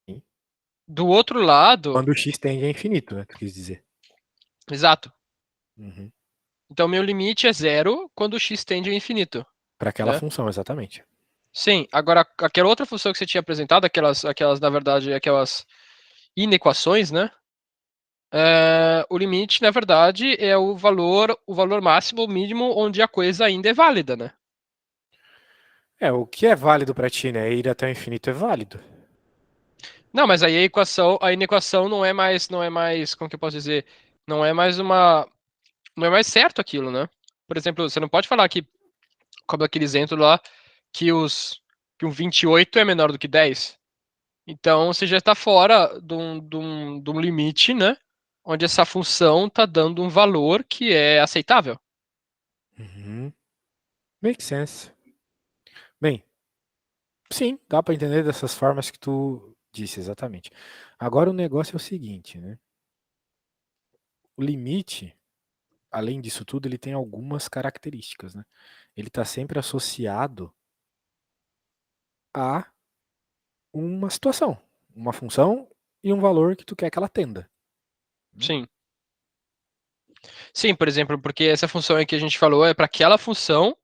Sim. Do outro lado, Quando o x tende a infinito, né? Tu quis dizer. exato. Uhum. Então meu limite é zero quando o x tende ao infinito, Para aquela né? função, exatamente. Sim, agora aquela outra função que você tinha apresentado, na verdade, aquelas inequações, né? O limite, na verdade, é o valor máximo ou mínimo onde a coisa ainda é válida, né? O que é válido pra ti, né? Ir até o infinito é válido. Não, mas aí a inequação não é mais, como que eu posso dizer? Não é mais não é mais certo aquilo, né? Por exemplo, você não pode falar que, como aquele exemplo lá, que que um 28 é menor do que 10. Então você já está fora de um limite, né? Onde essa função está dando um valor que é aceitável. Uhum. Make sense. Bem, sim, dá para entender dessas formas que tu disse, exatamente. Agora o negócio é o seguinte, né? O limite, além disso tudo, ele tem algumas características, né? Ele está sempre associado a uma situação, uma função e um valor que tu quer que ela atenda, né? Sim. Sim, por exemplo, porque essa função aí que a gente falou é para aquela função,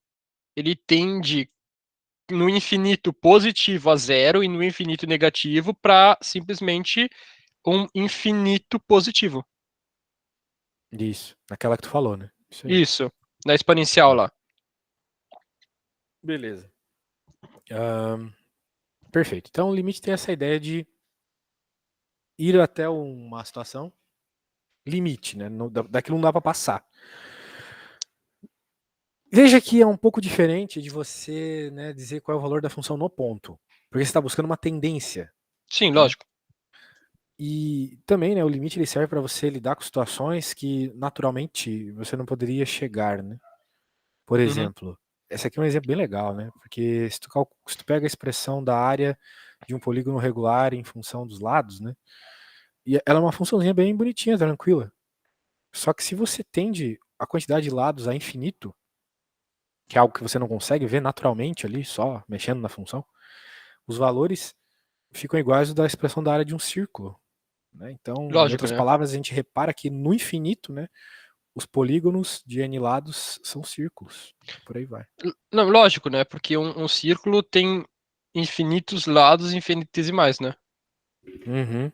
ele tende no infinito positivo a zero e no infinito negativo para simplesmente um infinito positivo. Isso, naquela que tu falou, né? Isso aí. Isso, na exponencial lá. Beleza. Ahn, perfeito. Então o limite tem essa ideia de ir até uma situação limite, né? Daquilo não dá para passar. Veja que é um pouco diferente de você, né, dizer qual é o valor da função no ponto, porque você está buscando uma tendência, Sim, né? lógico. E também, né, o limite ele serve para você lidar com situações que naturalmente você não poderia chegar, né? Por Uhum, exemplo, esse aqui é um exemplo bem legal, né? Porque se tu pega a expressão da área de um polígono regular em função dos lados, né? E ela é uma funçãozinha bem bonitinha, tranquila. Só que se você tende a quantidade de lados a infinito, que é algo que você não consegue ver naturalmente ali, só mexendo na função, os valores ficam iguais ao da expressão da área de um círculo, né? Então, em lógico, outras né? palavras, a gente repara que no infinito, né, os polígonos de n lados são círculos. Por aí vai. Não, lógico, né? Porque um círculo tem infinitos lados infinitesimais, né? Uhum.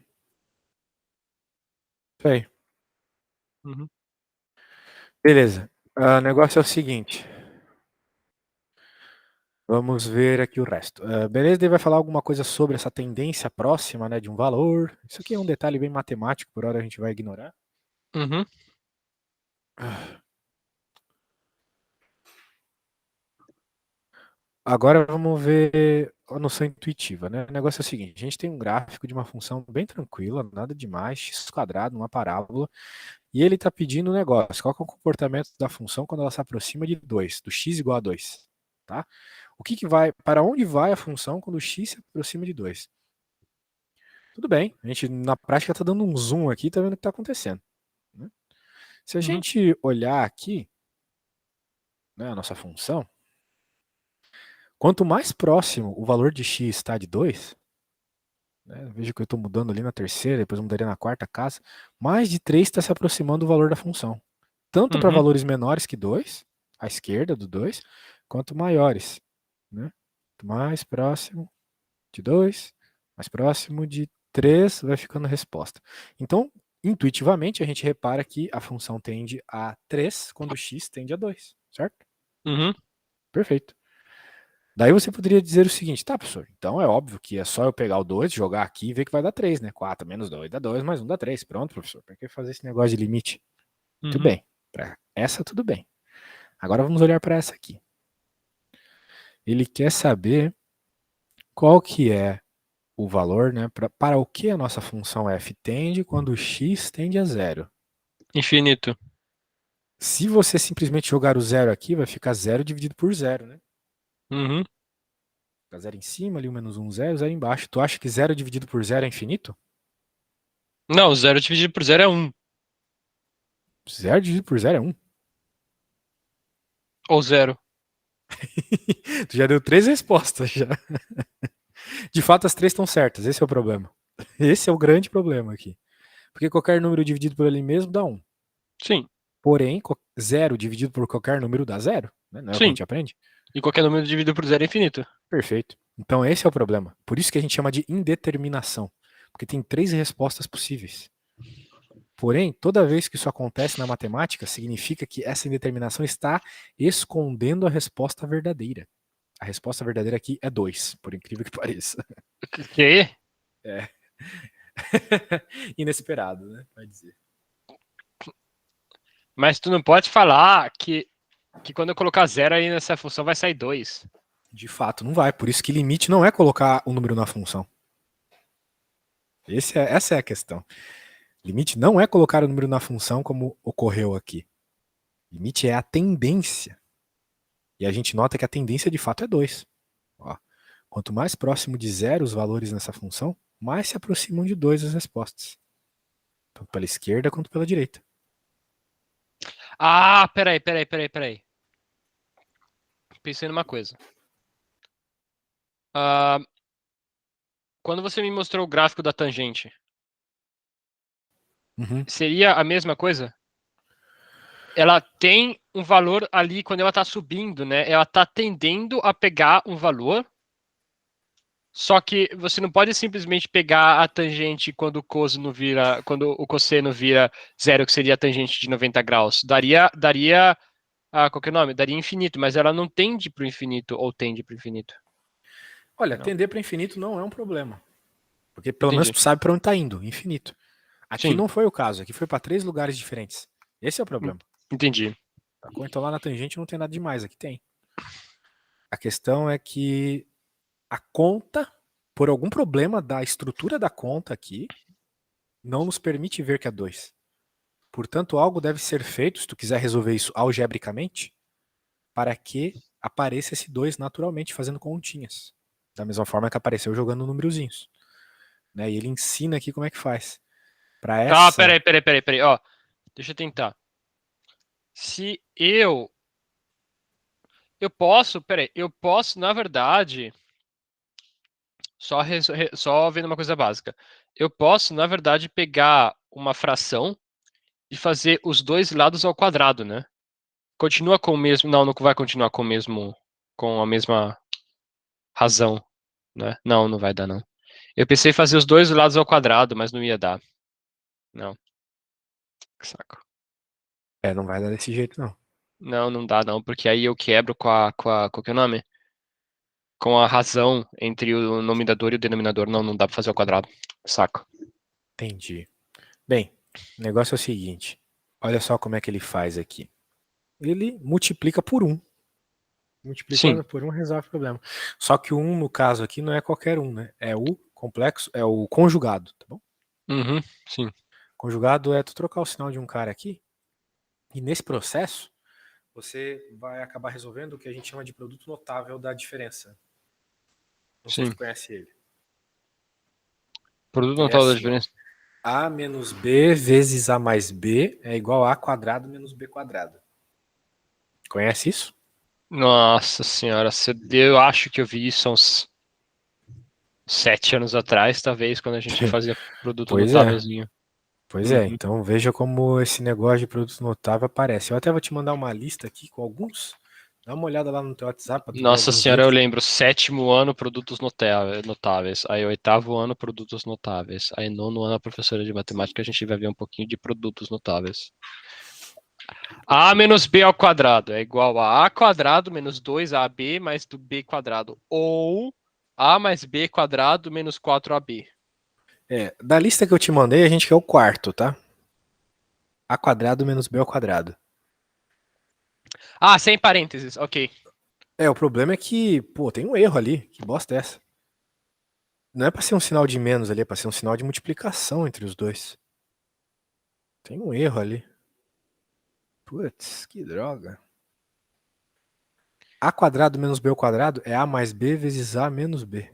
Isso aí. Uhum. Beleza. O negócio é o seguinte. Vamos ver aqui o resto. Beleza, ele vai falar alguma coisa sobre essa tendência próxima, né, de um valor. Isso aqui é um detalhe bem matemático, por hora a gente vai ignorar. Uhum. Agora vamos ver a noção intuitiva, né? O negócio é o seguinte: a gente tem um gráfico de uma função bem tranquila, nada demais, x quadrado, uma parábola, e ele está pedindo um negócio. Qual que é o comportamento da função quando ela se aproxima de 2, do x igual a 2, tá? Para onde vai a função quando o x se aproxima de 2? Tudo bem, a gente na prática tá dando um zoom aqui, tá vendo o que tá acontecendo, né? Se a gente olhar aqui, né, a nossa função, quanto mais próximo o valor de x está de 2, né, veja que eu estou mudando ali na terceira, depois eu mudaria na quarta casa, mais de 3 está se aproximando do valor da função. Tanto para Uhum. valores menores que 2, à esquerda do 2, quanto maiores, né? Mais próximo de 2, mais próximo de 3, vai ficando a resposta. Então, intuitivamente, a gente repara que a função tende a 3 quando x tende a 2, certo? Uhum. Perfeito. Daí você poderia dizer o seguinte, tá, professor, então é óbvio que é só eu pegar o 2, jogar aqui e ver que vai dar 3, né? 4 menos 2 dá 2, mais 1 dá 3. Pronto, professor, para que fazer esse negócio de limite? Muito Uhum. bem, para essa tudo bem. Agora vamos olhar para essa aqui. Ele quer saber qual que é o valor, né, para o que a nossa função f tende quando x tende a zero. Infinito. Se você simplesmente jogar o zero aqui, vai ficar zero dividido por zero, né? Uhum. Fica zero em cima, ali 1 menos 1, zero, zero embaixo. Tu acha que zero dividido por zero é infinito? Não, zero dividido por zero é 1. Zero dividido por zero é 1. Ou zero. Tu já deu 3 respostas já. De fato, as 3 estão certas. Esse é o problema. Esse é o grande problema aqui. Porque qualquer número dividido por ele mesmo dá 1. Sim, Porém, zero dividido por qualquer número dá zero. Né? Não é o que a sim. gente aprende? E qualquer número dividido por zero é infinito. Perfeito. Então, esse é o problema. Por isso que a gente chama de indeterminação. Porque tem 3 respostas possíveis. Porém, toda vez que isso acontece na matemática, significa que essa indeterminação está escondendo a resposta verdadeira. A resposta verdadeira aqui é 2, por incrível que pareça. Que? É. Inesperado, né? Vai dizer. Mas tu não pode falar que quando eu colocar zero aí nessa função vai sair 2. De fato, não vai. Por isso que limite não é colocar o número na função. Essa é a questão. Limite não é colocar o número na função como ocorreu aqui. Limite é a tendência. E a gente nota que a tendência de fato é 2. Ó, quanto mais próximo de zero os valores nessa função, mais se aproximam de 2 as respostas. Tanto pela esquerda quanto pela direita. Ah, peraí. Pensei numa coisa. Ah, quando você me mostrou o gráfico da tangente, Uhum. seria a mesma coisa? Ela tem um valor ali quando ela tá subindo, né? Ela tá tendendo a pegar um valor. Só que você não pode simplesmente pegar a tangente quando quando o cosseno vira zero, que seria a tangente de 90 graus. Daria, qual que é o nome? Daria infinito, mas ela não tende para o infinito ou tende para o infinito. Olha, Não, tender para infinito não é um problema. Porque pelo menos entendi. tu sabe para onde está indo, infinito. Aqui Sim, não foi o caso, aqui foi para 3 lugares diferentes. Esse é o problema. entendi. Sacou? Então lá na tangente não tem nada demais, aqui tem. A questão é que a conta, por algum problema da estrutura da conta aqui, não nos permite ver que é 2. Portanto, algo deve ser feito, se tu quiser resolver isso algebricamente, para que apareça esse 2 naturalmente, fazendo continhas. Da mesma forma que apareceu jogando númerozinhos. Né? E ele ensina aqui como é que faz. Para Ah, essa. peraí. Ó, deixa eu tentar. Se eu posso, na verdade, só vendo uma coisa básica. Eu posso, na verdade, pegar uma fração e fazer os dois lados ao quadrado, né? Continua com o mesmo. Não, não vai continuar com o mesmo. Com a mesma razão, né? Não, não vai dar, não. Eu pensei em fazer os dois lados ao quadrado, mas não ia dar. Não. Que saco. É, não vai dar desse jeito, não. Não, não dá, não, porque aí eu quebro qual que é o nome? Com a razão entre o nominador e o denominador. Não, não dá pra fazer ao quadrado. Saco. Entendi. Bem, o negócio é o seguinte. Olha só como é que ele faz aqui. Ele multiplica por 1. Sim. Multiplicando por 1 resolve o problema. Só que o 1, no caso aqui, não é qualquer 1, né? É o complexo, é o conjugado, tá bom? Uhum, sim. Conjugado é tu trocar o sinal de um cara aqui, e nesse processo, você vai acabar resolvendo o que a gente chama de produto notável da diferença. Não sei se Sim. tu conhece ele. Produto É notável da assim, ó. diferença. A menos B vezes A mais B é igual a quadrado menos B quadrado. Conhece isso? Nossa senhora, eu acho que eu vi isso há uns 7 anos atrás, talvez, quando a gente fazia produto Pois é. notávelzinho. Pois é, Uhum. então veja como esse negócio de produtos notável aparece. Eu até vou te mandar uma lista aqui com alguns. Dá uma olhada lá no teu WhatsApp para tu ver Nossa alguns senhora, eu deles. lembro. Sétimo ano, produtos notáveis. Aí, oitavo ano, produtos notáveis. Aí, nono ano, a professora de matemática, a gente vai ver um pouquinho de produtos notáveis. A menos B ao quadrado é igual a quadrado menos 2AB mais do B quadrado. Ou A mais B quadrado menos 4AB. É, da lista que eu te mandei, a gente quer o quarto, tá? A quadrado menos B ao quadrado. Ah, sem parênteses, ok. É, o problema é que, pô, tem um erro ali. Que bosta é essa? Não é pra ser um sinal de menos ali, é pra ser um sinal de multiplicação entre os dois. Tem um erro ali. Putz, que droga. A quadrado menos B ao quadrado é A mais B vezes A menos B.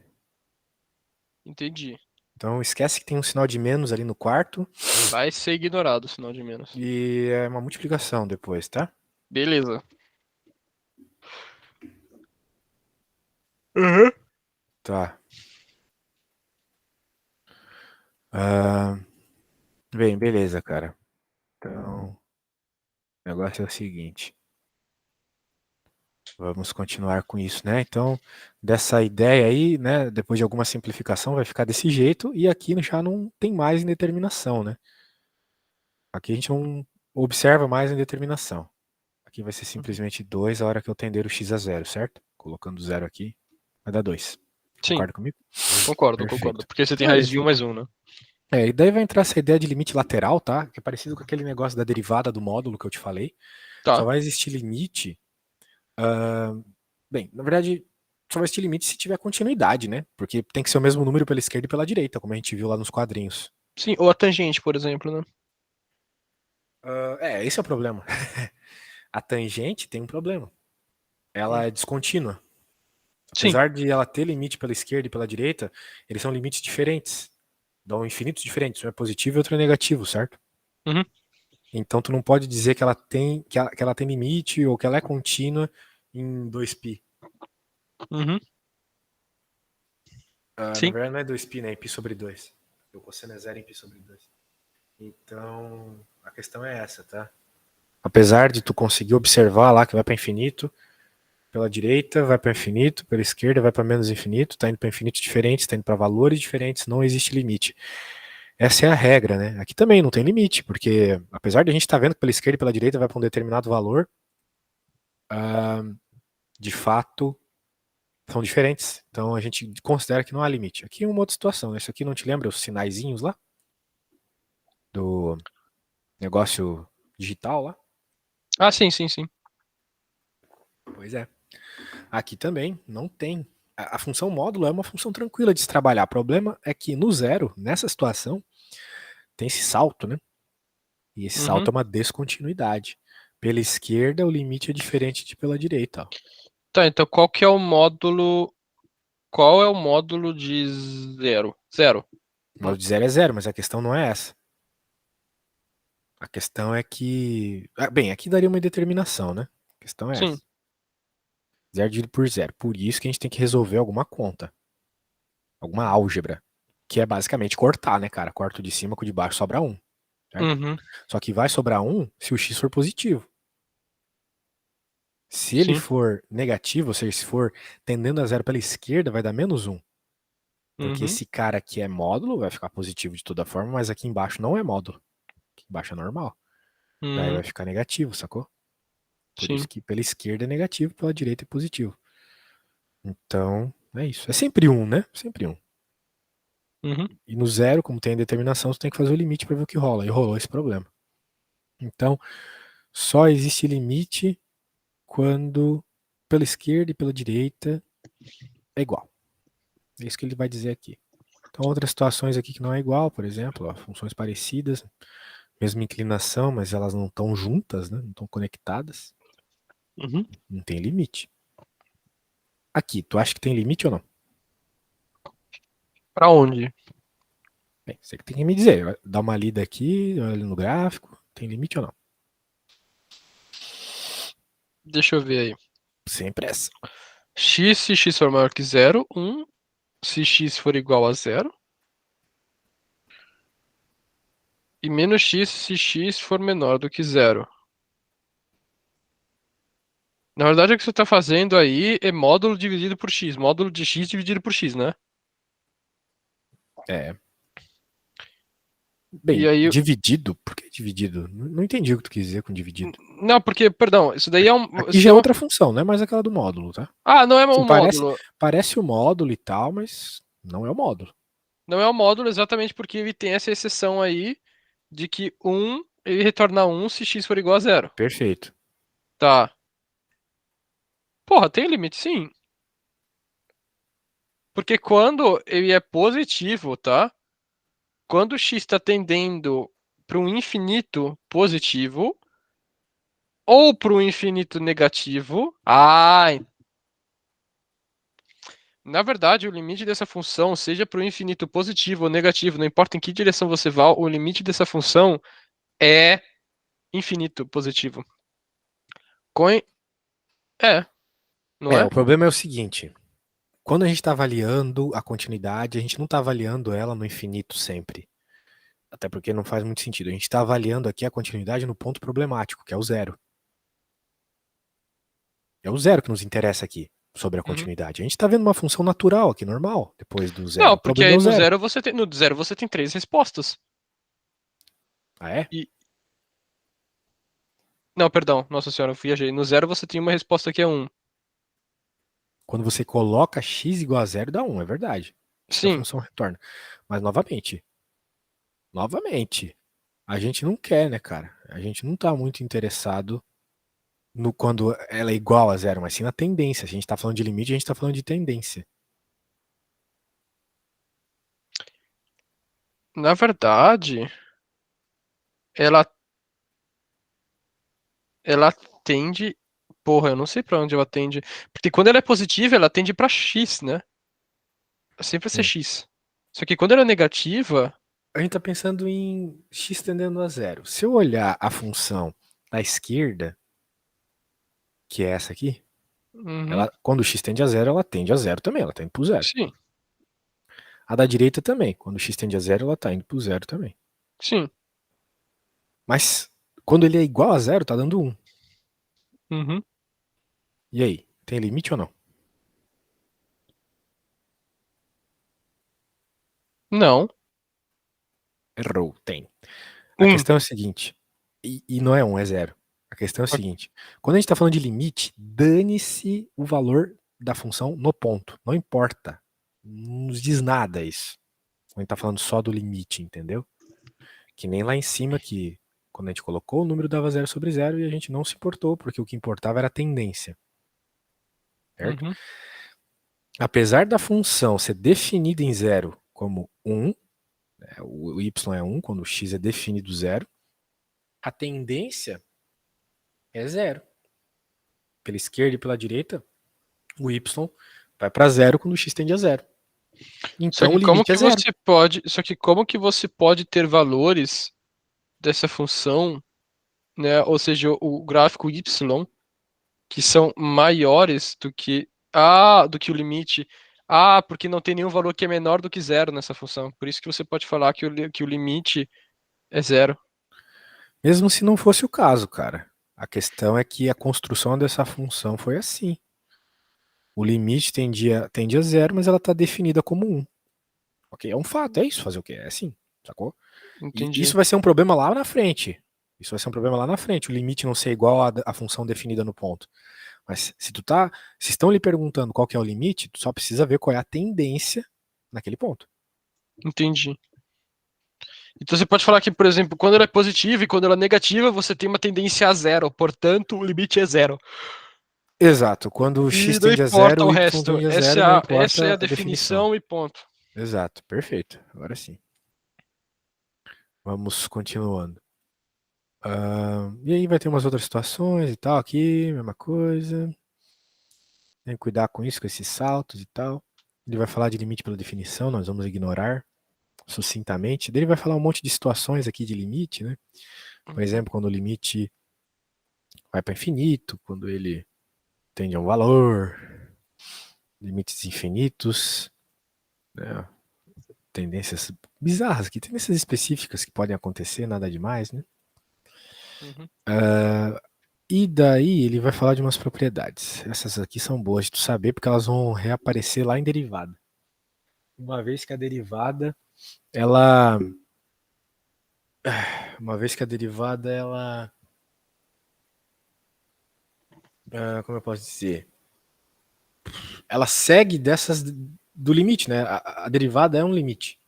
Entendi. Então esquece que tem um sinal de menos ali no quarto Vai ser ignorado o sinal de menos. e é uma multiplicação depois, tá? Beleza. Uhum. Tá. Ah, bem, beleza, cara. Então, o negócio é o seguinte. Vamos continuar com isso, né? Então, dessa ideia aí, né? Depois de alguma simplificação, vai ficar desse jeito e aqui já não tem mais indeterminação, né? Aqui a gente não observa mais indeterminação. Aqui vai ser Uhum. simplesmente 2 a hora que eu tender o x a zero, certo? Colocando zero aqui, vai dar 2. Sim, Concorda comigo? concordo, concordo. Perfeito. Porque você tem Então é raiz de isso. um mais um, né? É, e daí vai entrar essa ideia de limite lateral, tá? Que é parecido com aquele negócio da derivada do módulo que eu te falei. Só Tá. vai existir limite. ah, Bem, na verdade, só vai existir limite se tiver continuidade, né? Porque tem que ser o mesmo número pela esquerda e pela direita, como a gente viu lá nos quadrinhos. Sim, ou a tangente, por exemplo, né? Esse é o problema. A tangente tem um problema. Hum. Ela é descontínua. Sim. Apesar de ela ter limite pela esquerda e pela direita, eles são limites diferentes. Dão infinitos diferentes. Um é positivo e outro é negativo, certo? Uhum. Então tu não pode dizer que ela tem que ela tem limite ou que ela é contínua em 2π. Uhum. Na Sim. verdade não é 2π, né? É π sobre 2. O cosseno é zero em π sobre 2. Então a questão é essa, tá? Apesar de tu conseguir observar lá que vai para infinito, pela direita vai para infinito, pela esquerda vai para menos infinito, tá indo para infinitos diferentes, tá indo para valores diferentes, não existe limite. Essa é a regra, né? Aqui também não tem limite, porque apesar de a gente estar vendo que pela esquerda e pela direita vai para um determinado valor, ah, de fato são diferentes. Então a gente considera que não há limite. Aqui é uma outra situação. Isso aqui não te lembra os sinaizinhos lá? Do negócio digital lá? Ah, sim, sim, sim. Pois é. Aqui também não tem. A função módulo é uma função tranquila de se trabalhar. O problema é que no zero, nessa situação, tem esse salto, né? E esse salto Uhum. é uma descontinuidade. Pela esquerda, o limite é diferente de pela direita. Ó. Tá, então qual que é o módulo. Qual é o módulo de zero? Zero. O modo de zero é zero, mas a questão não é essa. A questão é que. Bem, aqui daria uma indeterminação, né? A questão é Sim. essa. Zero dividido por zero. Por isso que a gente tem que resolver alguma conta. Alguma álgebra. Que é basicamente cortar, né, cara? Corta o de cima com o de baixo, sobra um. Certo? Uhum. Só que vai sobrar um se o x for positivo. Se ele Sim. for negativo, ou seja, se for tendendo a zero pela esquerda, vai dar menos um. Porque Uhum. esse cara aqui é módulo, vai ficar positivo de toda forma, mas aqui embaixo não é módulo. Aqui embaixo é normal. Daí Uhum. vai ficar negativo, sacou? Por isso Sim. que pela esquerda é negativo, pela direita é positivo. Então, é isso. É sempre um, né? Sempre um. Uhum. E no zero, como tem a determinação, você tem que fazer o limite para ver o que rola. E rolou esse problema. Então, só existe limite quando pela esquerda e pela direita é igual. É isso que ele vai dizer aqui. Então, outras situações aqui que não é igual, por exemplo, ó, funções parecidas, mesma inclinação, mas elas não estão juntas, né? Não estão conectadas. Uhum. Não tem limite. Aqui, tu acha que tem limite ou não? Pra onde? Bem, você que tem que me dizer. Dá uma lida aqui, olha no gráfico. Tem limite ou não? Deixa eu ver aí. Sem pressa. X, se x for maior que zero, 1. Se x for igual a zero. E menos x se x for menor do que zero. Na verdade, o que você está fazendo aí é módulo dividido por x. Módulo de x dividido por x, né? É. E Bem, aí. dividido? Por que dividido? Não entendi o que tu quis dizer com dividido. Não, porque, perdão, isso daí é um. Aqui Isso já daí é é uma. outra função, não é mais aquela do módulo, tá? Ah, não é Assim, um módulo. parece o módulo e tal, mas não é o módulo. Não é um módulo exatamente porque ele tem essa exceção aí de que ele retorna um se x for igual a zero. Perfeito. Tá. Porra, tem limite sim. Porque quando ele é positivo, tá? Quando o x está tendendo para um infinito positivo ou para um infinito negativo. Na verdade, o limite dessa função, seja para o infinito positivo ou negativo, não importa em que direção você vá, o limite dessa função é infinito positivo. Com... É, não É, é? o problema é o seguinte: quando a gente está avaliando a continuidade, a gente não está avaliando ela no infinito sempre. Até porque não faz muito sentido. A gente está avaliando aqui a continuidade no ponto problemático, que é o zero. É o zero que nos interessa aqui sobre a Uhum. continuidade. A gente está vendo uma função natural aqui, normal, depois do zero. Não, O porque problema é aí o zero. no zero você tem três respostas. Ah, é? E não, perdão, nossa senhora, eu viajei. No zero você tem uma resposta que é um. Quando você coloca x igual a zero, dá 1, é verdade. Isso a Sim, função retorna. Mas novamente, a gente não quer, né, cara? A gente não tá muito interessado no quando ela é igual a zero, mas sim na tendência. Se a gente tá falando de limite, a gente tá falando de tendência. na verdade, ela ela tende, porra, eu não sei pra onde ela tende, porque quando ela é positiva, ela tende pra x, né? Sempre vai ser Hum. x. Só que quando ela é negativa, A gente tá pensando em x tendendo a zero. Se eu olhar a função da esquerda, que é essa aqui, uhum, ela, quando o x tende a zero, ela tende a zero também, ela tá indo pro zero. sim, A da direita também, quando o x tende a zero, ela tá indo pro zero também. sim, Mas quando ele é igual a zero, tá dando 1. uhum, E aí, tem limite ou não? não, Errou, tem. A um. questão é a seguinte, e não é 1, é zero. A questão é a seguinte, quando a gente está falando de limite, dane-se o valor da função no ponto. Não importa. Não nos diz nada isso. Quando a gente está falando só do limite, entendeu? Que nem lá em cima que quando a gente colocou o número dava zero sobre zero e a gente não se importou, porque o que importava era a tendência, certo? Uhum. Apesar da função ser definida em zero como 1, o y é 1, quando o x é definido zero, a tendência é zero. Pela esquerda e pela direita, o y vai para zero quando o x tende a zero. Só Então o que como limite é que zero. você pode, só que como que você pode ter valores dessa função, né? Ou seja, o gráfico y que são maiores do que o limite. Ah, porque não tem nenhum valor que é menor do que zero nessa função. Por isso que você pode falar que o limite é zero. Mesmo se não fosse o caso, cara. A questão é que a construção dessa função foi assim. O limite tende a zero, mas ela está definida como um. Ok? É um fato, é isso, fazer o quê? É assim, sacou? E Entendi. isso vai ser um problema lá na frente. Isso vai ser um problema lá na frente, o limite não ser igual à função definida no ponto. Mas se estão lhe perguntando qual que é o limite, tu só precisa ver qual é a tendência naquele ponto. Entendi. Então você pode falar que, por exemplo, quando ela é positiva e quando ela é negativa, você tem uma tendência a zero. Portanto, o limite é zero. Exato. Quando o E x não tende a importa zero, o o y resto. tende a zero, não Essa é importa a a definição. definição e ponto. Exato. Perfeito. Agora sim. Vamos continuando. E aí vai ter umas outras situações e tal aqui, mesma coisa. Tem que cuidar com isso, com esses saltos e tal. Ele vai falar de limite pela definição, nós vamos ignorar. sucintamente. Daí ele vai falar um monte de situações aqui de limite, né? Por exemplo, quando o limite vai para infinito, quando ele tende a um valor, limites infinitos, né? Tendências bizarras aqui, tendências específicas que podem acontecer, nada demais, né? Uhum. E daí ele vai falar de umas propriedades. Essas aqui são boas de tu saber, porque elas vão reaparecer lá em derivada. Uma vez que a derivada, ela... Uma vez que a derivada, ela... como eu posso dizer? Ela segue dessas do limite, né? A derivada é um limite,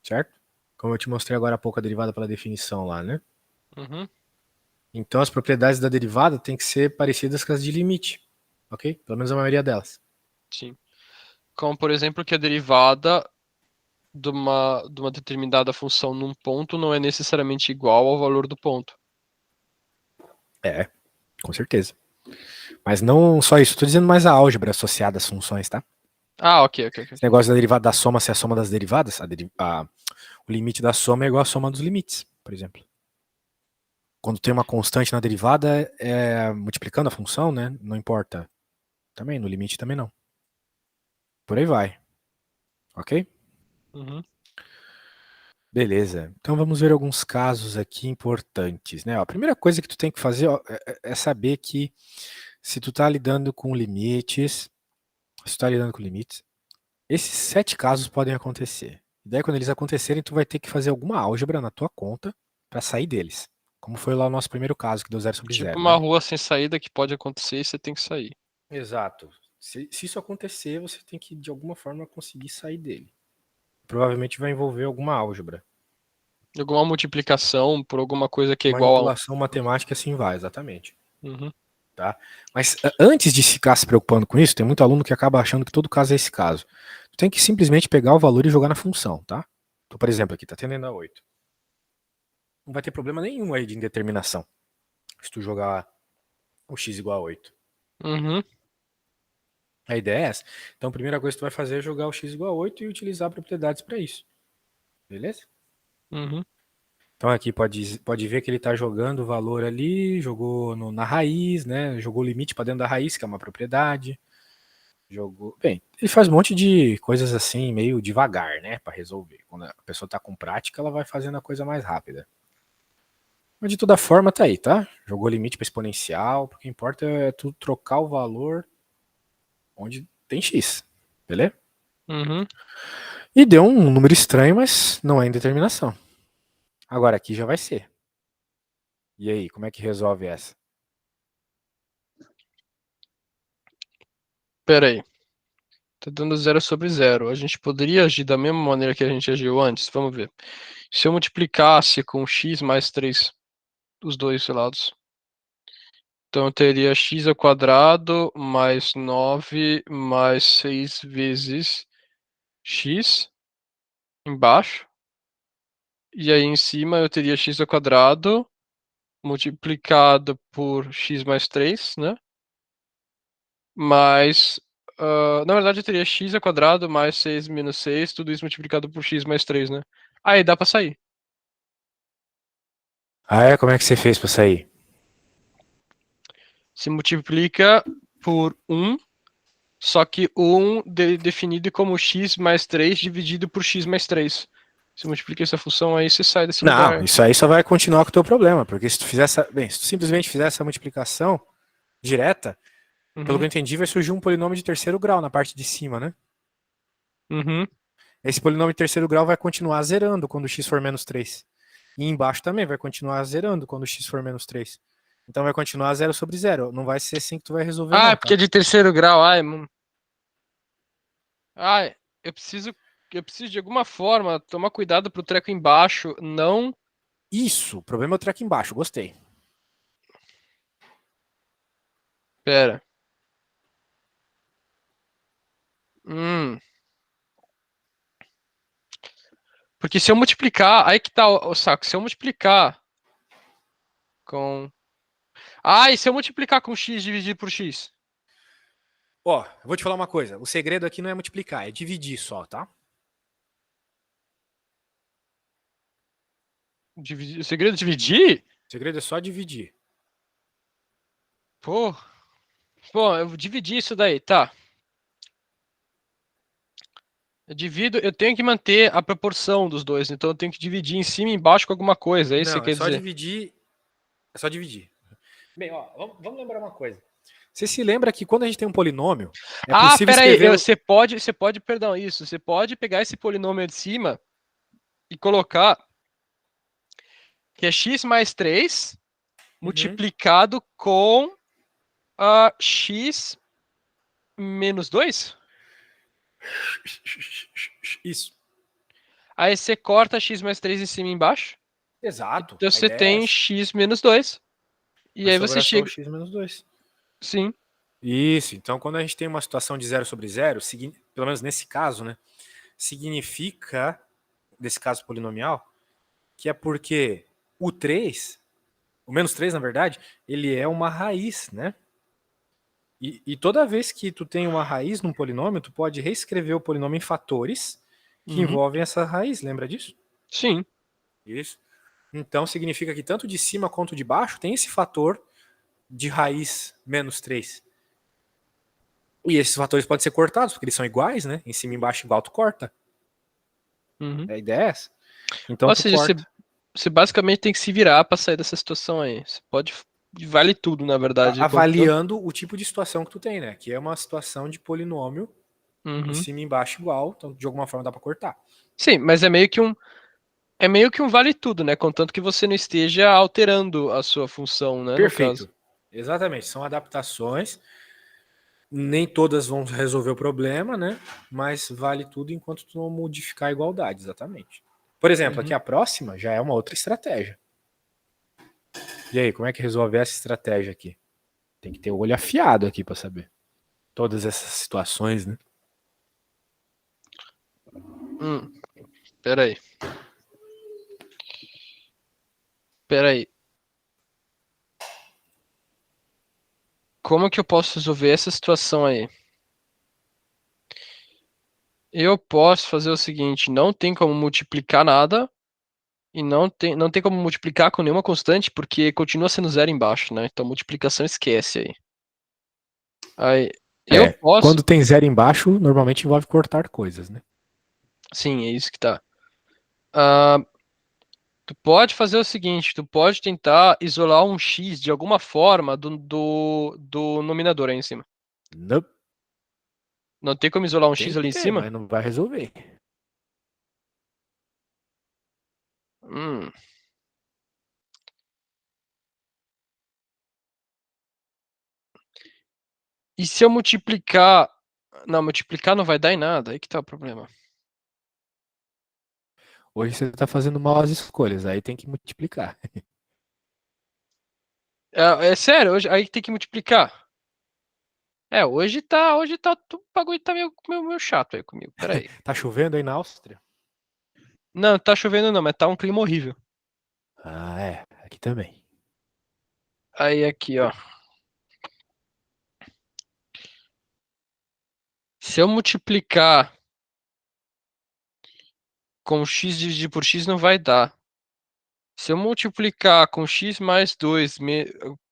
certo? Como eu te mostrei agora há pouco a derivada pela definição lá, né? Uhum. Então as propriedades da derivada têm que ser parecidas com as de limite, ok? Pelo menos a maioria delas. Sim. Como, por exemplo, que a derivada de uma determinada função num ponto não é necessariamente igual ao valor do ponto. É, com certeza. Mas não só isso, estou dizendo mais a álgebra associada às funções, tá? Ah, ok, ok, ok. Esse negócio da derivada da soma ser a soma das derivadas, o limite da soma é igual à soma dos limites, por exemplo. Quando tem uma constante na derivada, multiplicando a função, né? Não importa. Também, no limite também não. Por aí vai. Ok? Uhum. Beleza. Então vamos ver alguns casos aqui importantes, né? Ó, a primeira coisa que tu tem que fazer é saber que se tu tá lidando com limites, se tu tá lidando com limites, esses 7 casos podem acontecer. E daí quando eles acontecerem, tu vai ter que fazer alguma álgebra na tua conta para sair deles. Como foi lá o nosso primeiro caso, que deu 0 sobre Tipo 0, uma né? rua sem saída que pode acontecer e você tem que sair. Exato. Se isso acontecer, você tem que de alguma forma conseguir sair dele. Provavelmente vai envolver alguma álgebra. Alguma multiplicação por alguma coisa que é igual a. Manipulação matemática assim vai, exatamente. Uhum. Tá? Mas antes de ficar se preocupando com isso, tem muito aluno que acaba achando que todo caso é esse caso. Tu tem que simplesmente pegar o valor e jogar na função, tá? Então, por exemplo, aqui tá tendendo a 8. Não vai ter problema nenhum aí de indeterminação. Se tu jogar o x igual a 8. Uhum. A ideia é essa. Então, a primeira coisa que tu vai fazer é jogar o x igual a 8 e utilizar propriedades para isso. Beleza? Uhum. Então aqui pode ver que ele está jogando o valor ali, jogou na raiz, né? Jogou o limite para dentro da raiz, que é uma propriedade. Jogou. Bem, ele faz um monte de coisas assim, meio devagar, né? Para resolver. Quando a pessoa está com prática, ela vai fazendo a coisa mais rápida. Mas de toda forma, tá aí, tá? Jogou limite para exponencial, porque importa é tu trocar o valor onde tem x, beleza? Uhum. E deu um número estranho, mas não é indeterminação. Agora aqui já vai ser. E aí, como é que resolve essa? Pera aí. Tá dando 0 sobre 0. A gente poderia agir da mesma maneira que a gente agiu antes? Vamos ver. Se eu multiplicasse com x mais 3 os dois lados. Então eu teria x ao quadrado mais 9 mais 6 vezes x embaixo. E aí em cima eu teria x ao quadrado multiplicado por x mais 3, né? Mais. Na verdade eu teria x ao quadrado mais 6 menos 6, tudo isso multiplicado por x mais 3, né? Aí dá pra sair. Ah, é? Como é que você fez para sair? Se multiplica por 1, só que o 1 definido como x mais 3 dividido por x mais 3. Se multiplica essa função aí, você sai desse Não, lugar. isso aí só vai continuar com o teu problema, porque se tu fizer bem, se tu simplesmente fizer essa multiplicação direta, pelo que Uhum, eu entendi, vai surgir um polinômio de terceiro grau na parte de cima, né? uhum, Esse polinômio de terceiro grau vai continuar zerando quando x for menos 3. E embaixo também vai continuar zerando quando x for menos 3. Então vai continuar 0 sobre 0. Não vai ser assim que tu vai resolver, Ah, é não, porque tá? é de terceiro grau. Ai, mano. Ai, eu preciso. Eu preciso de alguma forma tomar cuidado pro treco embaixo não. Isso, o problema é o treco embaixo, gostei. Pera. Hum. Porque se eu multiplicar. Aí que tá o saco. Se eu multiplicar com. Ah, e se eu multiplicar com x dividido por x? Ó, eu vou te falar uma coisa. O segredo aqui não é multiplicar, é dividir só, tá? O segredo é dividir? O segredo é só dividir. Pô. Bom, eu vou dividir isso daí, tá. Eu divido, eu tenho que manter a proporção dos dois, então eu tenho que dividir em cima e embaixo com alguma coisa, é isso que você Não, é quer só dizer? dividir. É só dividir. Bem, ó, vamos lembrar uma coisa. Você se lembra que quando a gente tem um polinômio, é Ah, possível pera aí, escrever. perdão, isso, você pode pegar esse polinômio de cima e colocar que é x mais 3 Uhum. multiplicado com x menos 2. Isso. Aí você corta x mais 3 em cima e embaixo. Exato. Então A você ideia é tem essa. x menos 2. E Vai aí sobrar você só o chega. x menos 2. Sim. Isso. Então, quando a gente tem uma situação de zero sobre zero, pelo menos nesse caso, né, significa, desse caso polinomial, que é porque o 3, o menos 3, na verdade, ele é uma raiz, né? E toda vez que tu tem uma raiz num polinômio, tu pode reescrever o polinômio em fatores que Uhum. envolvem essa raiz, lembra disso? Sim. Isso. Então significa que tanto de cima quanto de baixo tem esse fator de raiz menos 3. E esses fatores podem ser cortados, porque eles são iguais, né? Em cima e embaixo igual, tu corta. Uhum. A ideia é essa. Então Ou tu seja, corta. você basicamente tem que se virar pra sair dessa situação aí. Você pode. Vale tudo, na verdade. Contanto. Avaliando o tipo de situação que tu tem, né? Que é uma situação de polinômio em Uhum. cima e embaixo igual, então de alguma forma dá pra cortar. Sim, mas é meio que um. É meio que um vale tudo, né? Contanto que você não esteja alterando a sua função, né? No caso. Perfeito. Exatamente. São adaptações. Nem todas vão resolver o problema, né? Mas vale tudo enquanto tu não modificar a igualdade, exatamente. Por exemplo, aqui Uhum. a próxima já é uma outra estratégia. E aí, como é que resolve essa estratégia aqui? Tem que ter o olho afiado aqui para saber. Todas essas situações, né? Hum, peraí. Peraí. Como que eu posso resolver essa situação aí? Eu posso fazer o seguinte: não tem como multiplicar nada. E não tem como multiplicar com nenhuma constante, porque continua sendo zero embaixo, né? Então multiplicação esquece aí. Aí, eu posso. Quando tem zero embaixo, normalmente envolve cortar coisas, né? Sim, é isso que tá. Ah, tu pode fazer o seguinte: tu pode tentar isolar um x de alguma forma do nominador aí em cima. Não Não tem como isolar um tem x que ali em ter, cima? mas não vai resolver. Hum. E se eu multiplicar. Não, multiplicar não vai dar em nada. Aí que tá o problema. Hoje você está fazendo mal as escolhas, aí tem que multiplicar. É sério, hoje, aí tem que multiplicar. Hoje tá, o bagulho tá meio chato aí comigo. Peraí. Tá chovendo aí na Áustria? Não, tá chovendo não, mas tá um clima horrível. Ah, é. Aqui também. Aí aqui, ó. Se eu multiplicar com x dividido por x não vai dar. Se eu multiplicar com x mais 2,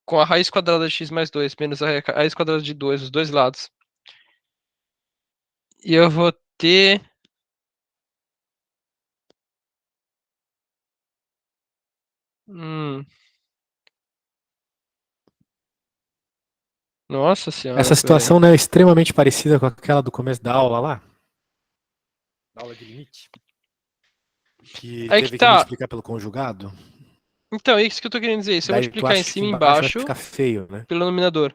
com a raiz quadrada de x mais 2 menos a raiz quadrada de 2, os dois lados, e eu vou ter. Hum, nossa senhora, Essa peraí. situação né, é extremamente parecida com aquela do começo da aula lá, da aula de limite, que Aí que teve que tá. multiplicar pelo conjugado. Então, é isso que eu tô querendo dizer. Se eu Daí tu multiplicar em acha que cima e embaixo vai embaixo ficar feio, né? pelo denominador,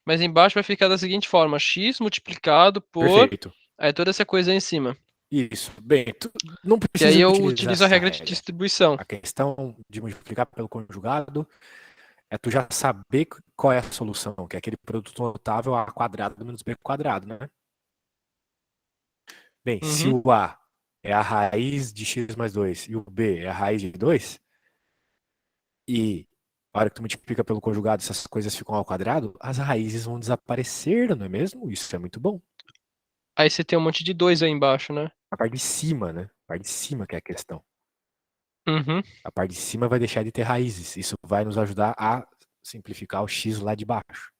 mas embaixo vai ficar da seguinte forma: x multiplicado por. Perfeito. Aí toda essa coisa aí em cima. Isso. Bem, tu não Que aí precisa eu utilizar utilizo a essa regra de regra. distribuição. A questão de multiplicar pelo conjugado é tu já saber qual é a solução, que é aquele produto notável a quadrado menos b quadrado, né? Bem, se Uhum. o a é a raiz de x mais 2 e o b é a raiz de 2, e a hora que tu multiplica pelo conjugado essas coisas ficam ao quadrado, as raízes vão desaparecer, não é mesmo? Isso é muito bom. Aí você tem um monte de 2 aí embaixo, né? A parte de cima, né? parte de cima que é a questão. Uhum. A parte de cima vai deixar de ter raízes. Isso vai nos ajudar a simplificar o x lá de baixo.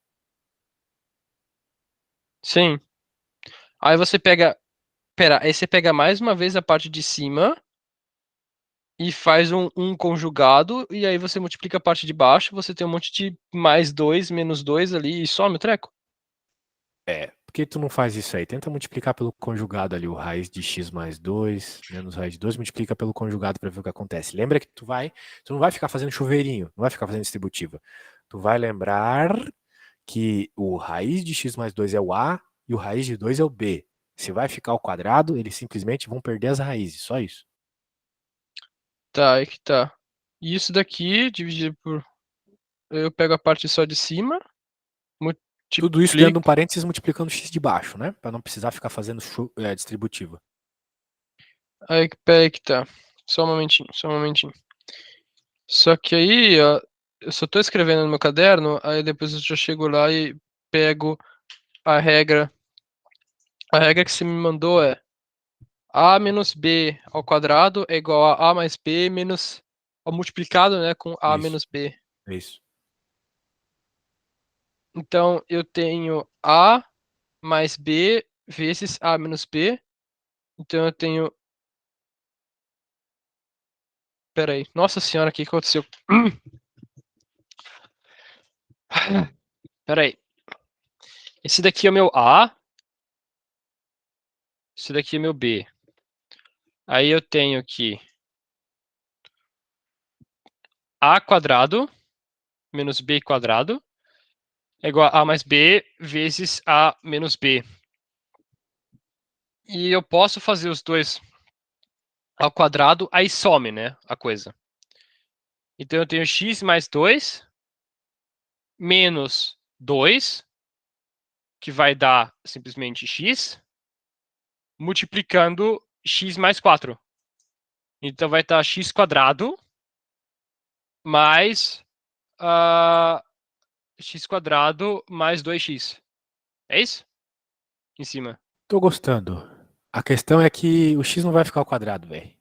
Sim. Aí você pega. Pera, aí você pega mais uma vez a parte de cima e faz um conjugado, e aí você multiplica a parte de baixo, você tem um monte de mais 2 menos 2 ali e some o treco. Por que tu não faz isso aí? Tenta multiplicar pelo conjugado ali, o raiz de x mais 2 menos raiz de 2 multiplica pelo conjugado para ver o que acontece. Lembra que tu não vai ficar fazendo chuveirinho, não vai ficar fazendo distributiva. Tu vai lembrar que o raiz de x mais 2 é o a e o raiz de 2 é o b. Se vai ficar ao quadrado, eles simplesmente vão perder as raízes, só isso. Tá, aí que tá. E isso daqui, dividido por. Eu pego a parte só de cima, Tudo isso dentro de um multiplico. parênteses multiplicando x de baixo, né? Para não precisar ficar fazendo distributiva. Aí, pera aí que tá. Só um momentinho, só um momentinho. Só que aí, ó, eu só tô escrevendo no meu caderno, aí depois eu já chego lá e pego a regra. A regra que você me mandou é a menos b ao quadrado é igual a mais b menos ao multiplicado, né, com a Isso, menos b. é isso. Então eu tenho a mais b vezes a menos b. Então eu tenho. Pera aí. Nossa senhora, o que aconteceu? Pera aí. Esse daqui é o meu a. Esse daqui é meu b. Aí eu tenho aqui a quadrado menos b quadrado é igual a mais b vezes a menos b. E eu posso fazer os dois ao quadrado, aí some, né, a coisa. Então eu tenho x mais 2 menos 2, que vai dar simplesmente x, multiplicando x mais 4. Então vai estar x quadrado mais uh, x quadrado mais 2x. É isso? Em cima. Tô gostando. A questão é que o x não vai ficar ao quadrado, velho.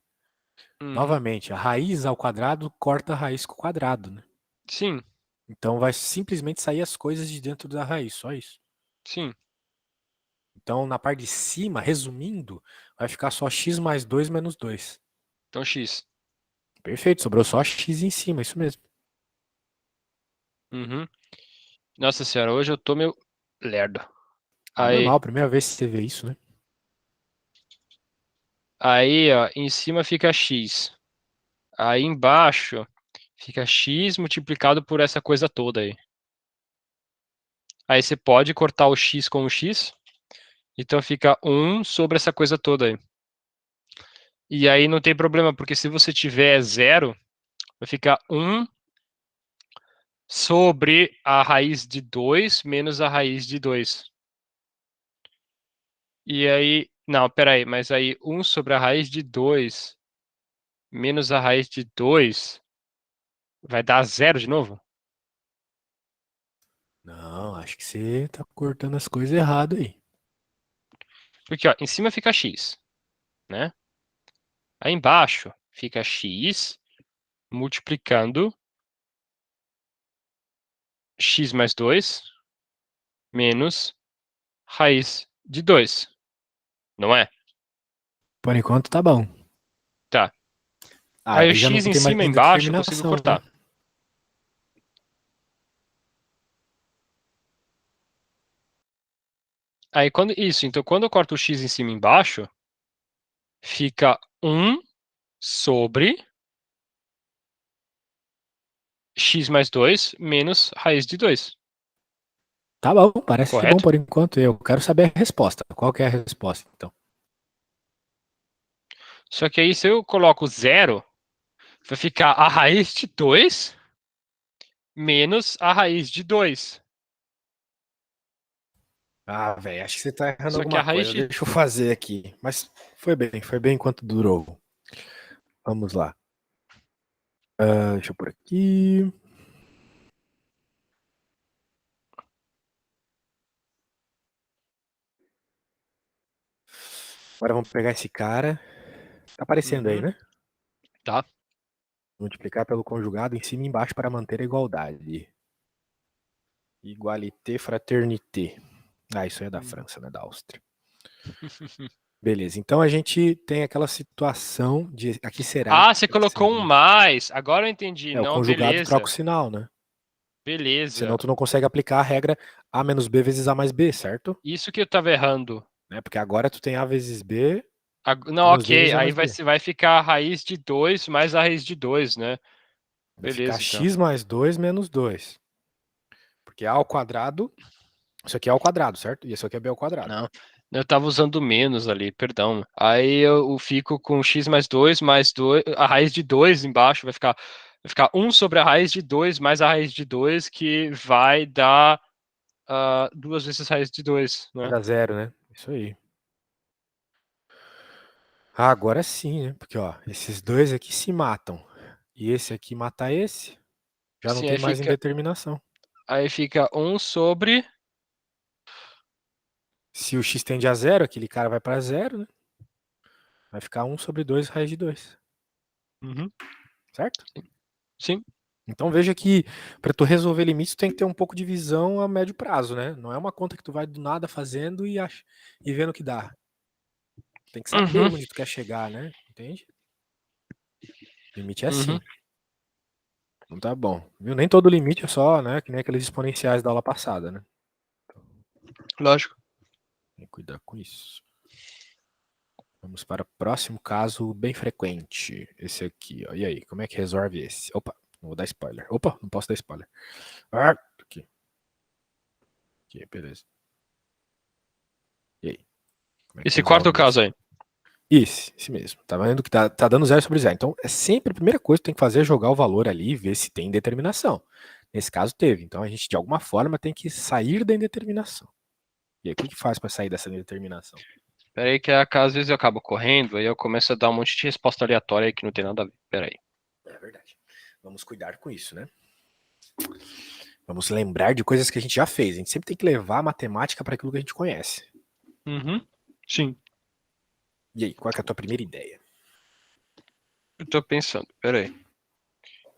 Uhum. Novamente, a raiz ao quadrado corta a raiz com o quadrado, né? Sim, Então vai simplesmente sair as coisas de dentro da raiz, só isso. sim. Então na parte de cima, resumindo, vai ficar só x mais 2 menos 2. Então x. Perfeito, sobrou só x em cima, isso mesmo. Uhum. Nossa senhora, hoje eu tô meio lerdo. Ah, Aí, normal, primeira vez que você vê isso, né? aí, ó, em cima fica x. Aí embaixo fica x multiplicado por essa coisa toda aí. Aí você pode cortar o x com o x, então fica 1 sobre essa coisa toda aí. E aí não tem problema, porque se você tiver 0, vai ficar 1 sobre a raiz de 2 menos a raiz de 2. E aí, não, peraí, mas aí 1 sobre a raiz de 2 menos a raiz de 2 vai dar 0 de novo? Não, acho que você tá cortando as coisas errado aí. Porque ó, em cima fica x, né? Aí embaixo fica x multiplicando x mais 2 menos raiz de 2, não é? Por enquanto tá bom. Tá. Aí o Aí já não x em tem mais cima e embaixo eu consigo determinação, né? cortar. Aí quando isso, então quando eu corto o x em cima e embaixo, fica 1 sobre x mais 2 menos raiz de 2, Tá bom, parece bom correto? por enquanto. Eu quero saber a resposta. Qual que é a resposta, então? Só que aí se eu coloco 0, vai ficar a raiz de 2 menos a raiz de 2. Ah, velho, acho que você tá errando Só que a alguma raiz coisa. de. Deixa eu fazer aqui. Mas foi bem enquanto durou. Vamos lá. Deixa eu por aqui. Agora vamos pegar esse cara. Tá aparecendo aí, Uhum. né? Tá. Multiplicar pelo conjugado em cima e embaixo para manter a igualdade. Igualité, fraternité. Ah, isso é da França, né? Da Áustria. Beleza, então a gente tem aquela situação de aqui será. Ah, você colocou um mais. Agora eu entendi. É, o Não, conjugado troca o beleza. sinal, né? Beleza. Senão tu não consegue aplicar a regra A menos B vezes A mais B, certo? Isso que eu tava errando. Né? Porque agora tu tem A vezes B Não, menos B ok. vezes A Aí mais vai, B. vai ficar a raiz de 2 mais a raiz de 2, né? Vai ficar Beleza, então. x mais 2 menos 2. Porque A ao quadrado, isso aqui é ao quadrado, certo? E isso aqui é B ao quadrado. Não, eu tava usando menos ali, perdão. Aí eu fico com x mais 2, a raiz de 2 embaixo vai ficar 1 sobre a raiz de 2 mais a raiz de 2, que vai dar 2 vezes a raiz de 2, Vai né? dar zero, né? Isso aí. Ah, agora sim, né? Porque, ó, esses dois aqui se matam. E esse aqui matar esse, já não Sim, tem mais indeterminação. aí fica 1 sobre... Se o x tende a zero, aquele cara vai para zero, né? Vai ficar 1 sobre 2 raiz de 2. Uhum, Certo? sim. Então veja que para tu resolver limites, tu tem que ter um pouco de visão a médio prazo, né? Não é uma conta que tu vai do nada fazendo e vendo o que dá. Tem que saber Uhum, onde tu quer chegar, né? Entende? Limite é uhum, assim. Não tá bom. Viu? Nem todo limite é só, né? Que nem aqueles exponenciais da aula passada, né? lógico. Tem que cuidar com isso. Vamos para o próximo caso bem frequente. Esse aqui, ó. E aí, como é que resolve esse? Opa, não vou dar spoiler. Opa, não posso dar spoiler. Aqui. Aqui, beleza. E aí? Como é que Esse quarto resolve esse? caso aí. Esse mesmo. Tá vendo que tá dando 0 sobre 0. Então, é sempre a primeira coisa que tem que fazer é jogar o valor ali e ver se tem indeterminação. Nesse caso, teve. Então, a gente, de alguma forma, tem que sair da indeterminação. E aí, o que faz para sair dessa indeterminação? Pera aí que às vezes eu acabo correndo, aí eu começo a dar um monte de resposta aleatória aí que não tem nada a ver. Pera aí. É verdade. Vamos cuidar com isso, né? Vamos lembrar de coisas que a gente já fez. A gente sempre tem que levar a matemática para aquilo que a gente conhece. Uhum, sim. E aí, qual é a tua primeira ideia? Eu tô pensando, pera aí.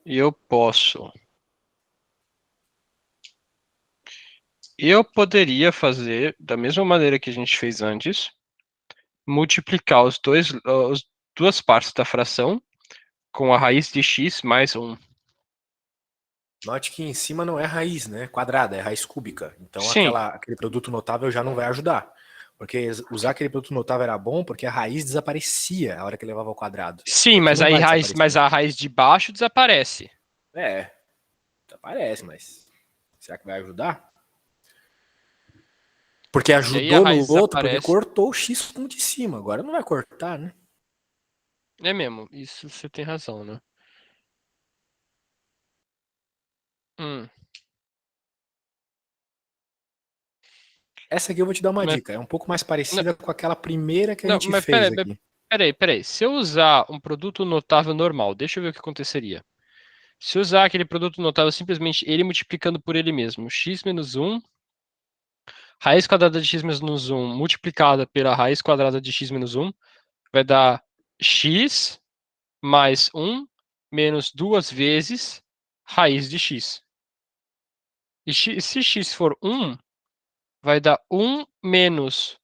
E eu posso... Eu poderia fazer da mesma maneira que a gente fez antes, multiplicar as duas partes da fração com a raiz de x mais 1. Note que em cima não é raiz, né? Quadrada, é raiz cúbica. Então Sim, aquele produto notável já não vai ajudar. Porque usar aquele produto notável era bom porque a raiz desaparecia a hora que levava ao quadrado. sim, Aqui mas não aí vai mas desaparecer. a raiz de baixo desaparece. É, desaparece, mas será que vai ajudar? Porque E aí a ajudou raiz no outro, porque desaparece. cortou o x com o de cima. Agora não vai cortar, né? É mesmo, isso você tem razão, né? Hum, Essa aqui eu vou te dar uma mas, dica. É um pouco mais não, parecida com aquela primeira que a não, gente mas fez aqui. peraí. Se eu usar um produto notável normal, deixa eu ver o que aconteceria. Se eu usar aquele produto notável, simplesmente ele multiplicando por ele mesmo, x menos 1, raiz quadrada de x menos 1 multiplicada pela raiz quadrada de x menos 1, vai dar x mais 1 menos 2 vezes raiz de x. E se x for 1, vai dar 1 menos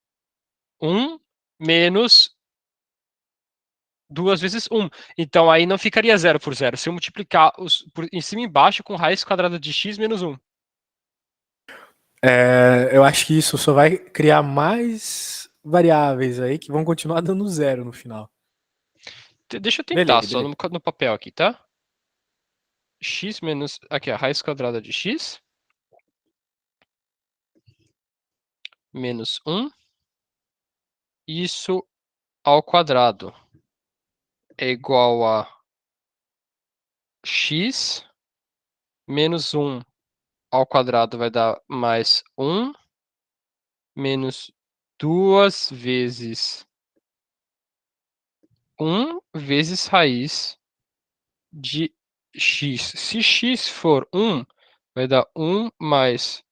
2 vezes 1. Então aí não ficaria 0 por 0. Se eu multiplicar em cima e embaixo com raiz quadrada de x menos 1. Eu acho que isso só vai criar mais variáveis aí que vão continuar dando zero no final. Deixa eu tentar Beleza, só beleza. no papel aqui, tá? X menos... Aqui, a raiz quadrada de x. Menos 1. Isso ao quadrado é igual a x menos 1 ao quadrado vai dar mais 1 menos 2 vezes 1 vezes raiz de x. Se x for 1, vai dar 1 mais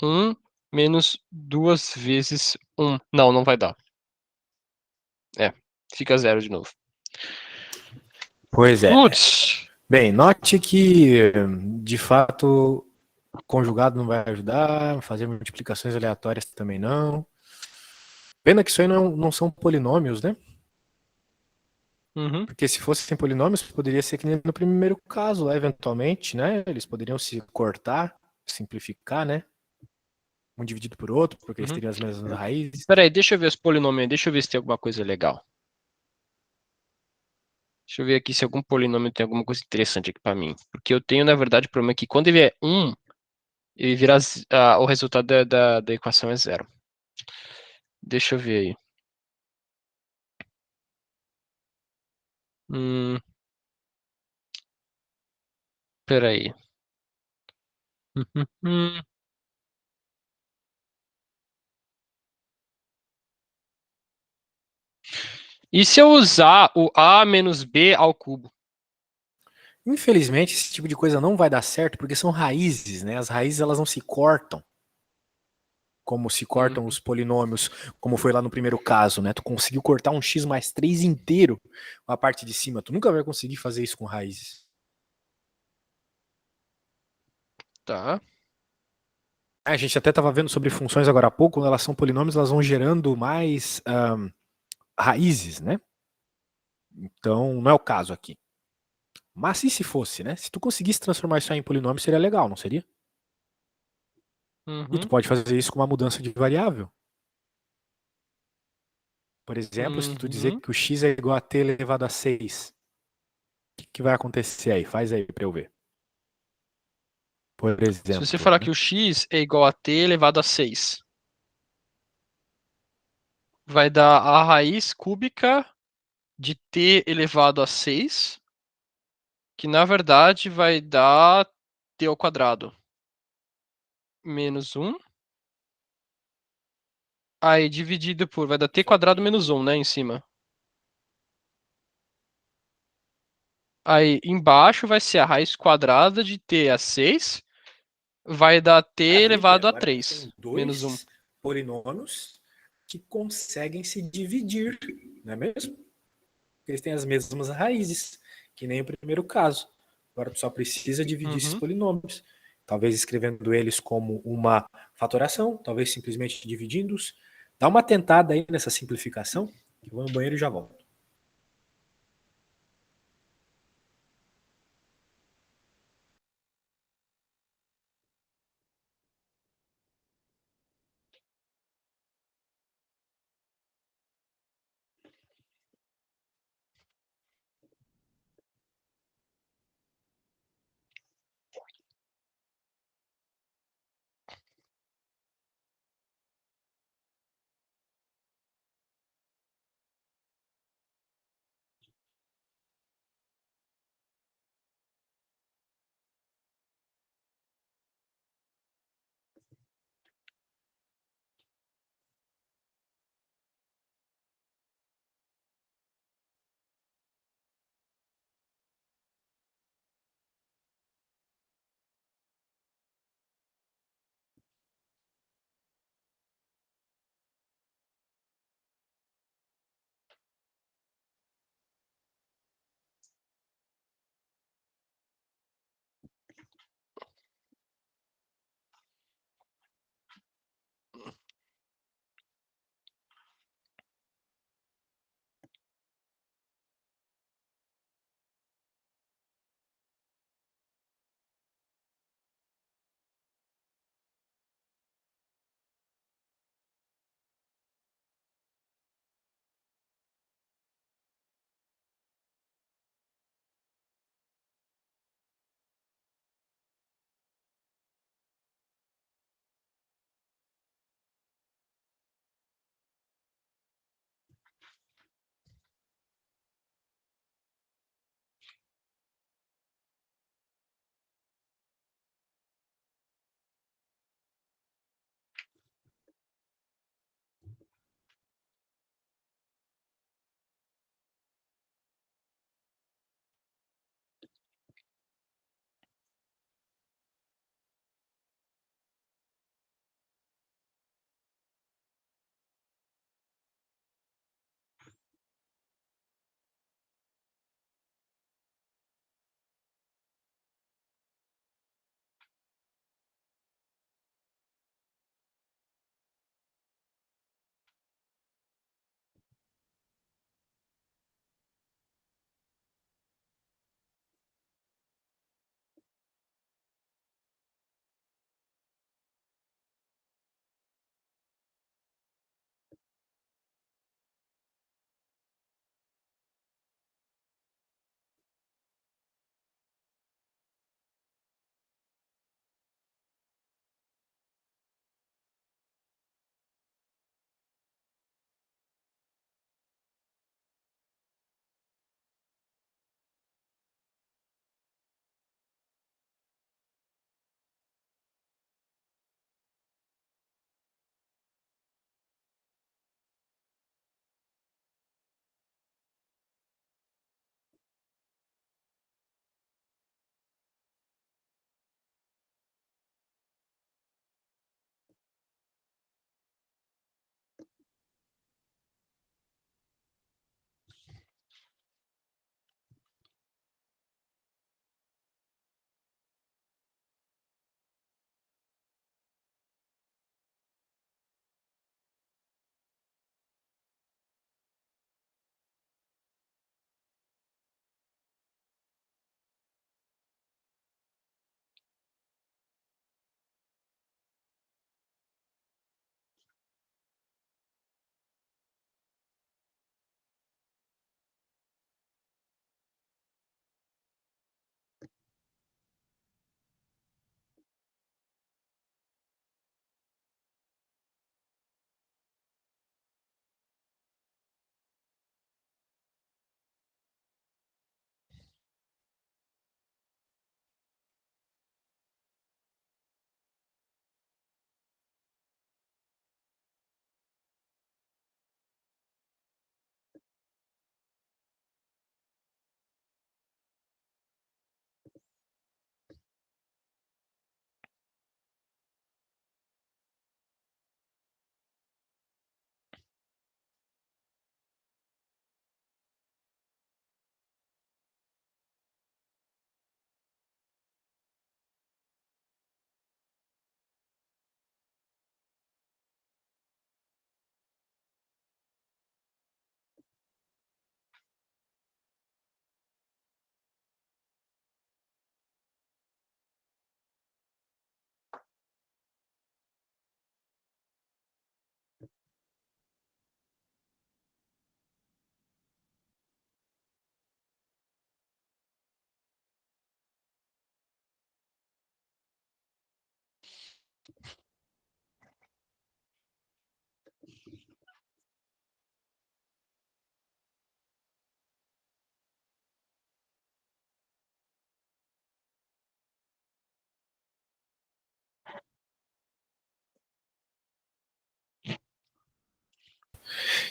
1 menos 2 vezes 1. Não vai dar. É, fica 0 de novo. Pois é. Putz. Bem, note que, de fato, conjugado não vai ajudar, fazer multiplicações aleatórias também não. Pena que isso aí não são polinômios, né? Uhum, Porque se fossem polinômios, poderia ser que nem no primeiro caso, lá, eventualmente, né? Eles poderiam se cortar, simplificar, né? Um dividido por outro, porque eles uhum. teriam as mesmas raízes. Peraí, deixa eu ver os polinômios, deixa eu ver se tem alguma coisa legal. Deixa eu ver aqui se algum polinômio tem alguma coisa interessante aqui pra mim. Porque eu tenho, na verdade, o problema é que quando ele é 1, ele vira, o resultado da equação é zero. Deixa eu ver aí. Hum, peraí. Hum. E se eu usar o a menos b ao cubo? Infelizmente, esse tipo de coisa não vai dar certo, porque são raízes, né? As raízes elas não se cortam, como se cortam Uhum, os polinômios, como foi lá no primeiro caso, né? Tu conseguiu cortar um x mais 3 inteiro, a parte de cima. Tu nunca vai conseguir fazer isso com raízes. tá. A gente até estava vendo sobre funções agora há pouco, quando elas são polinômios, elas vão gerando mais raízes, né? Então, não é o caso aqui. Mas e se fosse, né? Se tu conseguisse transformar isso aí em polinômio, seria legal, não seria? E tu Uhum, pode fazer isso com uma mudança de variável. Por exemplo, se tu dizer uhum. que o x é igual a t elevado a 6, o que vai acontecer aí? Faz aí para eu ver. Por Se você exemplo, falar né? que o x é igual a t elevado a 6, vai dar a raiz cúbica de t elevado a 6, que na verdade vai dar t ao quadrado menos 1, aí dividido por, vai dar t Isso quadrado aqui. menos 1, né, em cima. Aí embaixo vai ser a raiz quadrada de t a 6, vai dar t Maravilha. elevado a Agora tu 3, tem menos 1. dois polinômios que conseguem se dividir, não é mesmo? Eles têm as mesmas raízes, que nem o primeiro caso. Agora tu só precisa dividir esses Uhum. polinômios. Talvez escrevendo eles como uma fatoração, talvez simplesmente dividindo-os. Dá uma tentada aí nessa simplificação, que eu vou no banheiro e já volto.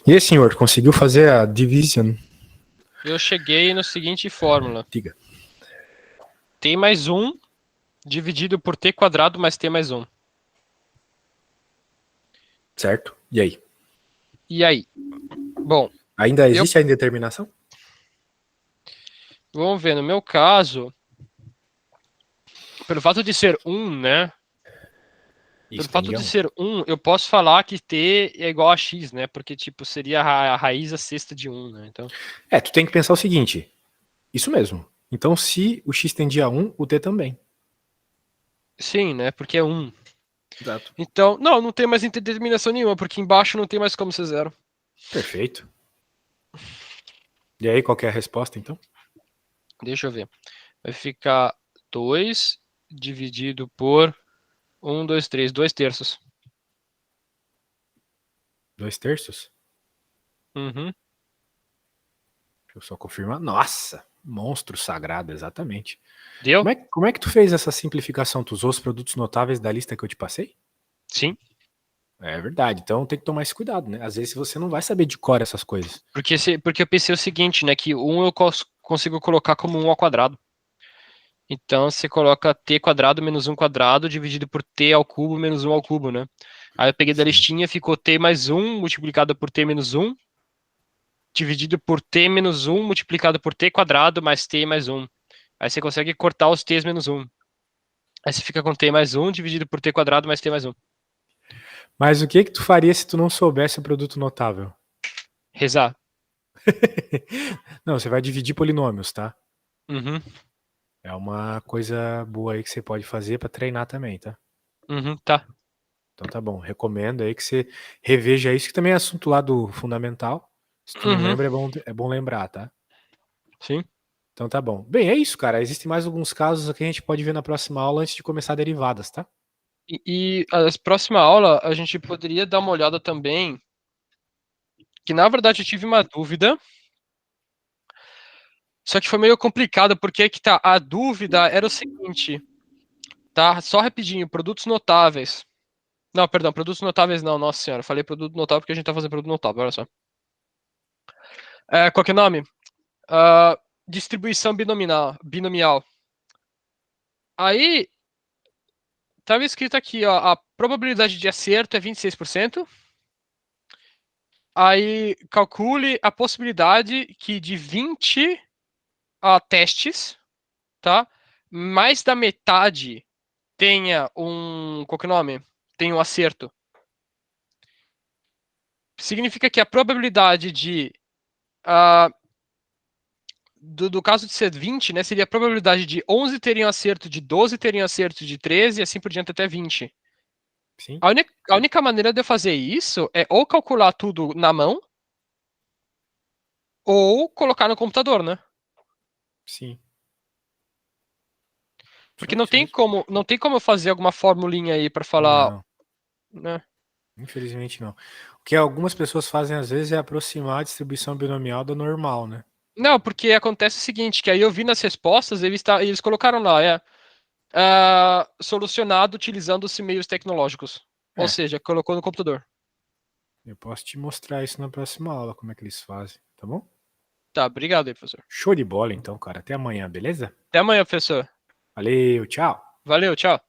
E aí, senhor, conseguiu fazer a division? Eu cheguei na seguinte fórmula. Diga. T mais 1 dividido por T quadrado mais T mais 1. Certo? E aí? E aí? Bom, Ainda existe a indeterminação? vamos ver, no meu caso, pelo fato de ser 1, né? Pelo Isso, fato tende a de 1. ser 1, eu posso falar que T é igual a X, né? Porque, tipo, seria a raiz a sexta de 1, né? Então, Tu tem que pensar o seguinte. Isso mesmo. Então, se o x tende a 1, o t também. sim, né? Porque é 1. Exato. Então, não tem mais indeterminação nenhuma, porque embaixo não tem mais como ser 0. Perfeito. E aí, qual que é a resposta, então? Deixa eu ver. Vai ficar 2 dividido por 1, 2, 3, 2 terços. 2 terços? Uhum. Deixa eu só confirmar. Nossa, monstro sagrado, exatamente. Deu? Como é que tu fez essa simplificação? Tu usou os produtos notáveis da lista que eu te passei? Sim. É verdade, então tem que tomar esse cuidado, né? Às vezes você não vai saber de cor essas coisas. Porque eu pensei o seguinte, né? Que 1 eu consigo colocar como 1 ao quadrado. Então você coloca t quadrado menos 1 quadrado dividido por t ao cubo menos 1 ao cubo, né? Aí eu peguei da Sim. listinha, ficou t mais 1 multiplicado por t menos 1 dividido por t menos 1 multiplicado por t quadrado mais t mais 1. Aí você consegue cortar os t's menos 1. Aí você fica com t mais 1 dividido por t quadrado mais t mais 1. Mas o que tu faria se tu não soubesse o produto notável? Rezar. Não, você vai dividir polinômios, tá? Uhum, É uma coisa boa aí que você pode fazer pra treinar também, tá? tá. Então tá bom, recomendo aí que você reveja isso, que também é assunto lá do fundamental. Se tu não Uhum, lembra, é bom lembrar, tá? sim. Então tá bom. Bem, é isso, cara. Existem mais alguns casos que a gente pode ver na próxima aula antes de começar derivadas, tá? E a próxima aula a gente poderia dar uma olhada também, que na verdade eu tive uma dúvida, só que foi meio complicado, porque que tá, a dúvida era o seguinte, tá? Só rapidinho, produtos notáveis. Não, perdão, produtos notáveis não, nossa senhora, falei produto notável porque a gente tá fazendo produto notável, olha só. Qual que é o nome? Ah, distribuição binomial. Aí, tava escrito aqui, ó, a probabilidade de acerto é 26%. Aí, calcule a possibilidade que de 20 testes, tá? Mais da metade tenha qual que é o nome? Tem um acerto. Significa que a probabilidade de uh, do caso de ser 20, né, seria a probabilidade de 11 teriam acerto, de 12 teriam acerto, de 13 e assim por diante até 20. Sim? A única maneira de eu fazer isso é ou calcular tudo na mão ou colocar no computador, né? Sim. Porque Só isso mesmo. não tem como eu fazer alguma formulinha aí para falar, Não, né? infelizmente não. O que algumas pessoas fazem às vezes é aproximar a distribuição binomial da normal, né? Não, porque acontece o seguinte, que aí eu vi nas respostas, eles colocaram lá, solucionado utilizando-se meios tecnológicos. Ou É, seja, colocou no computador. eu posso te mostrar isso na próxima aula, como é que eles fazem, tá bom? Tá, obrigado aí, professor. Show de bola então, cara. Até amanhã, beleza? Até amanhã, professor. Valeu, tchau. Valeu, tchau.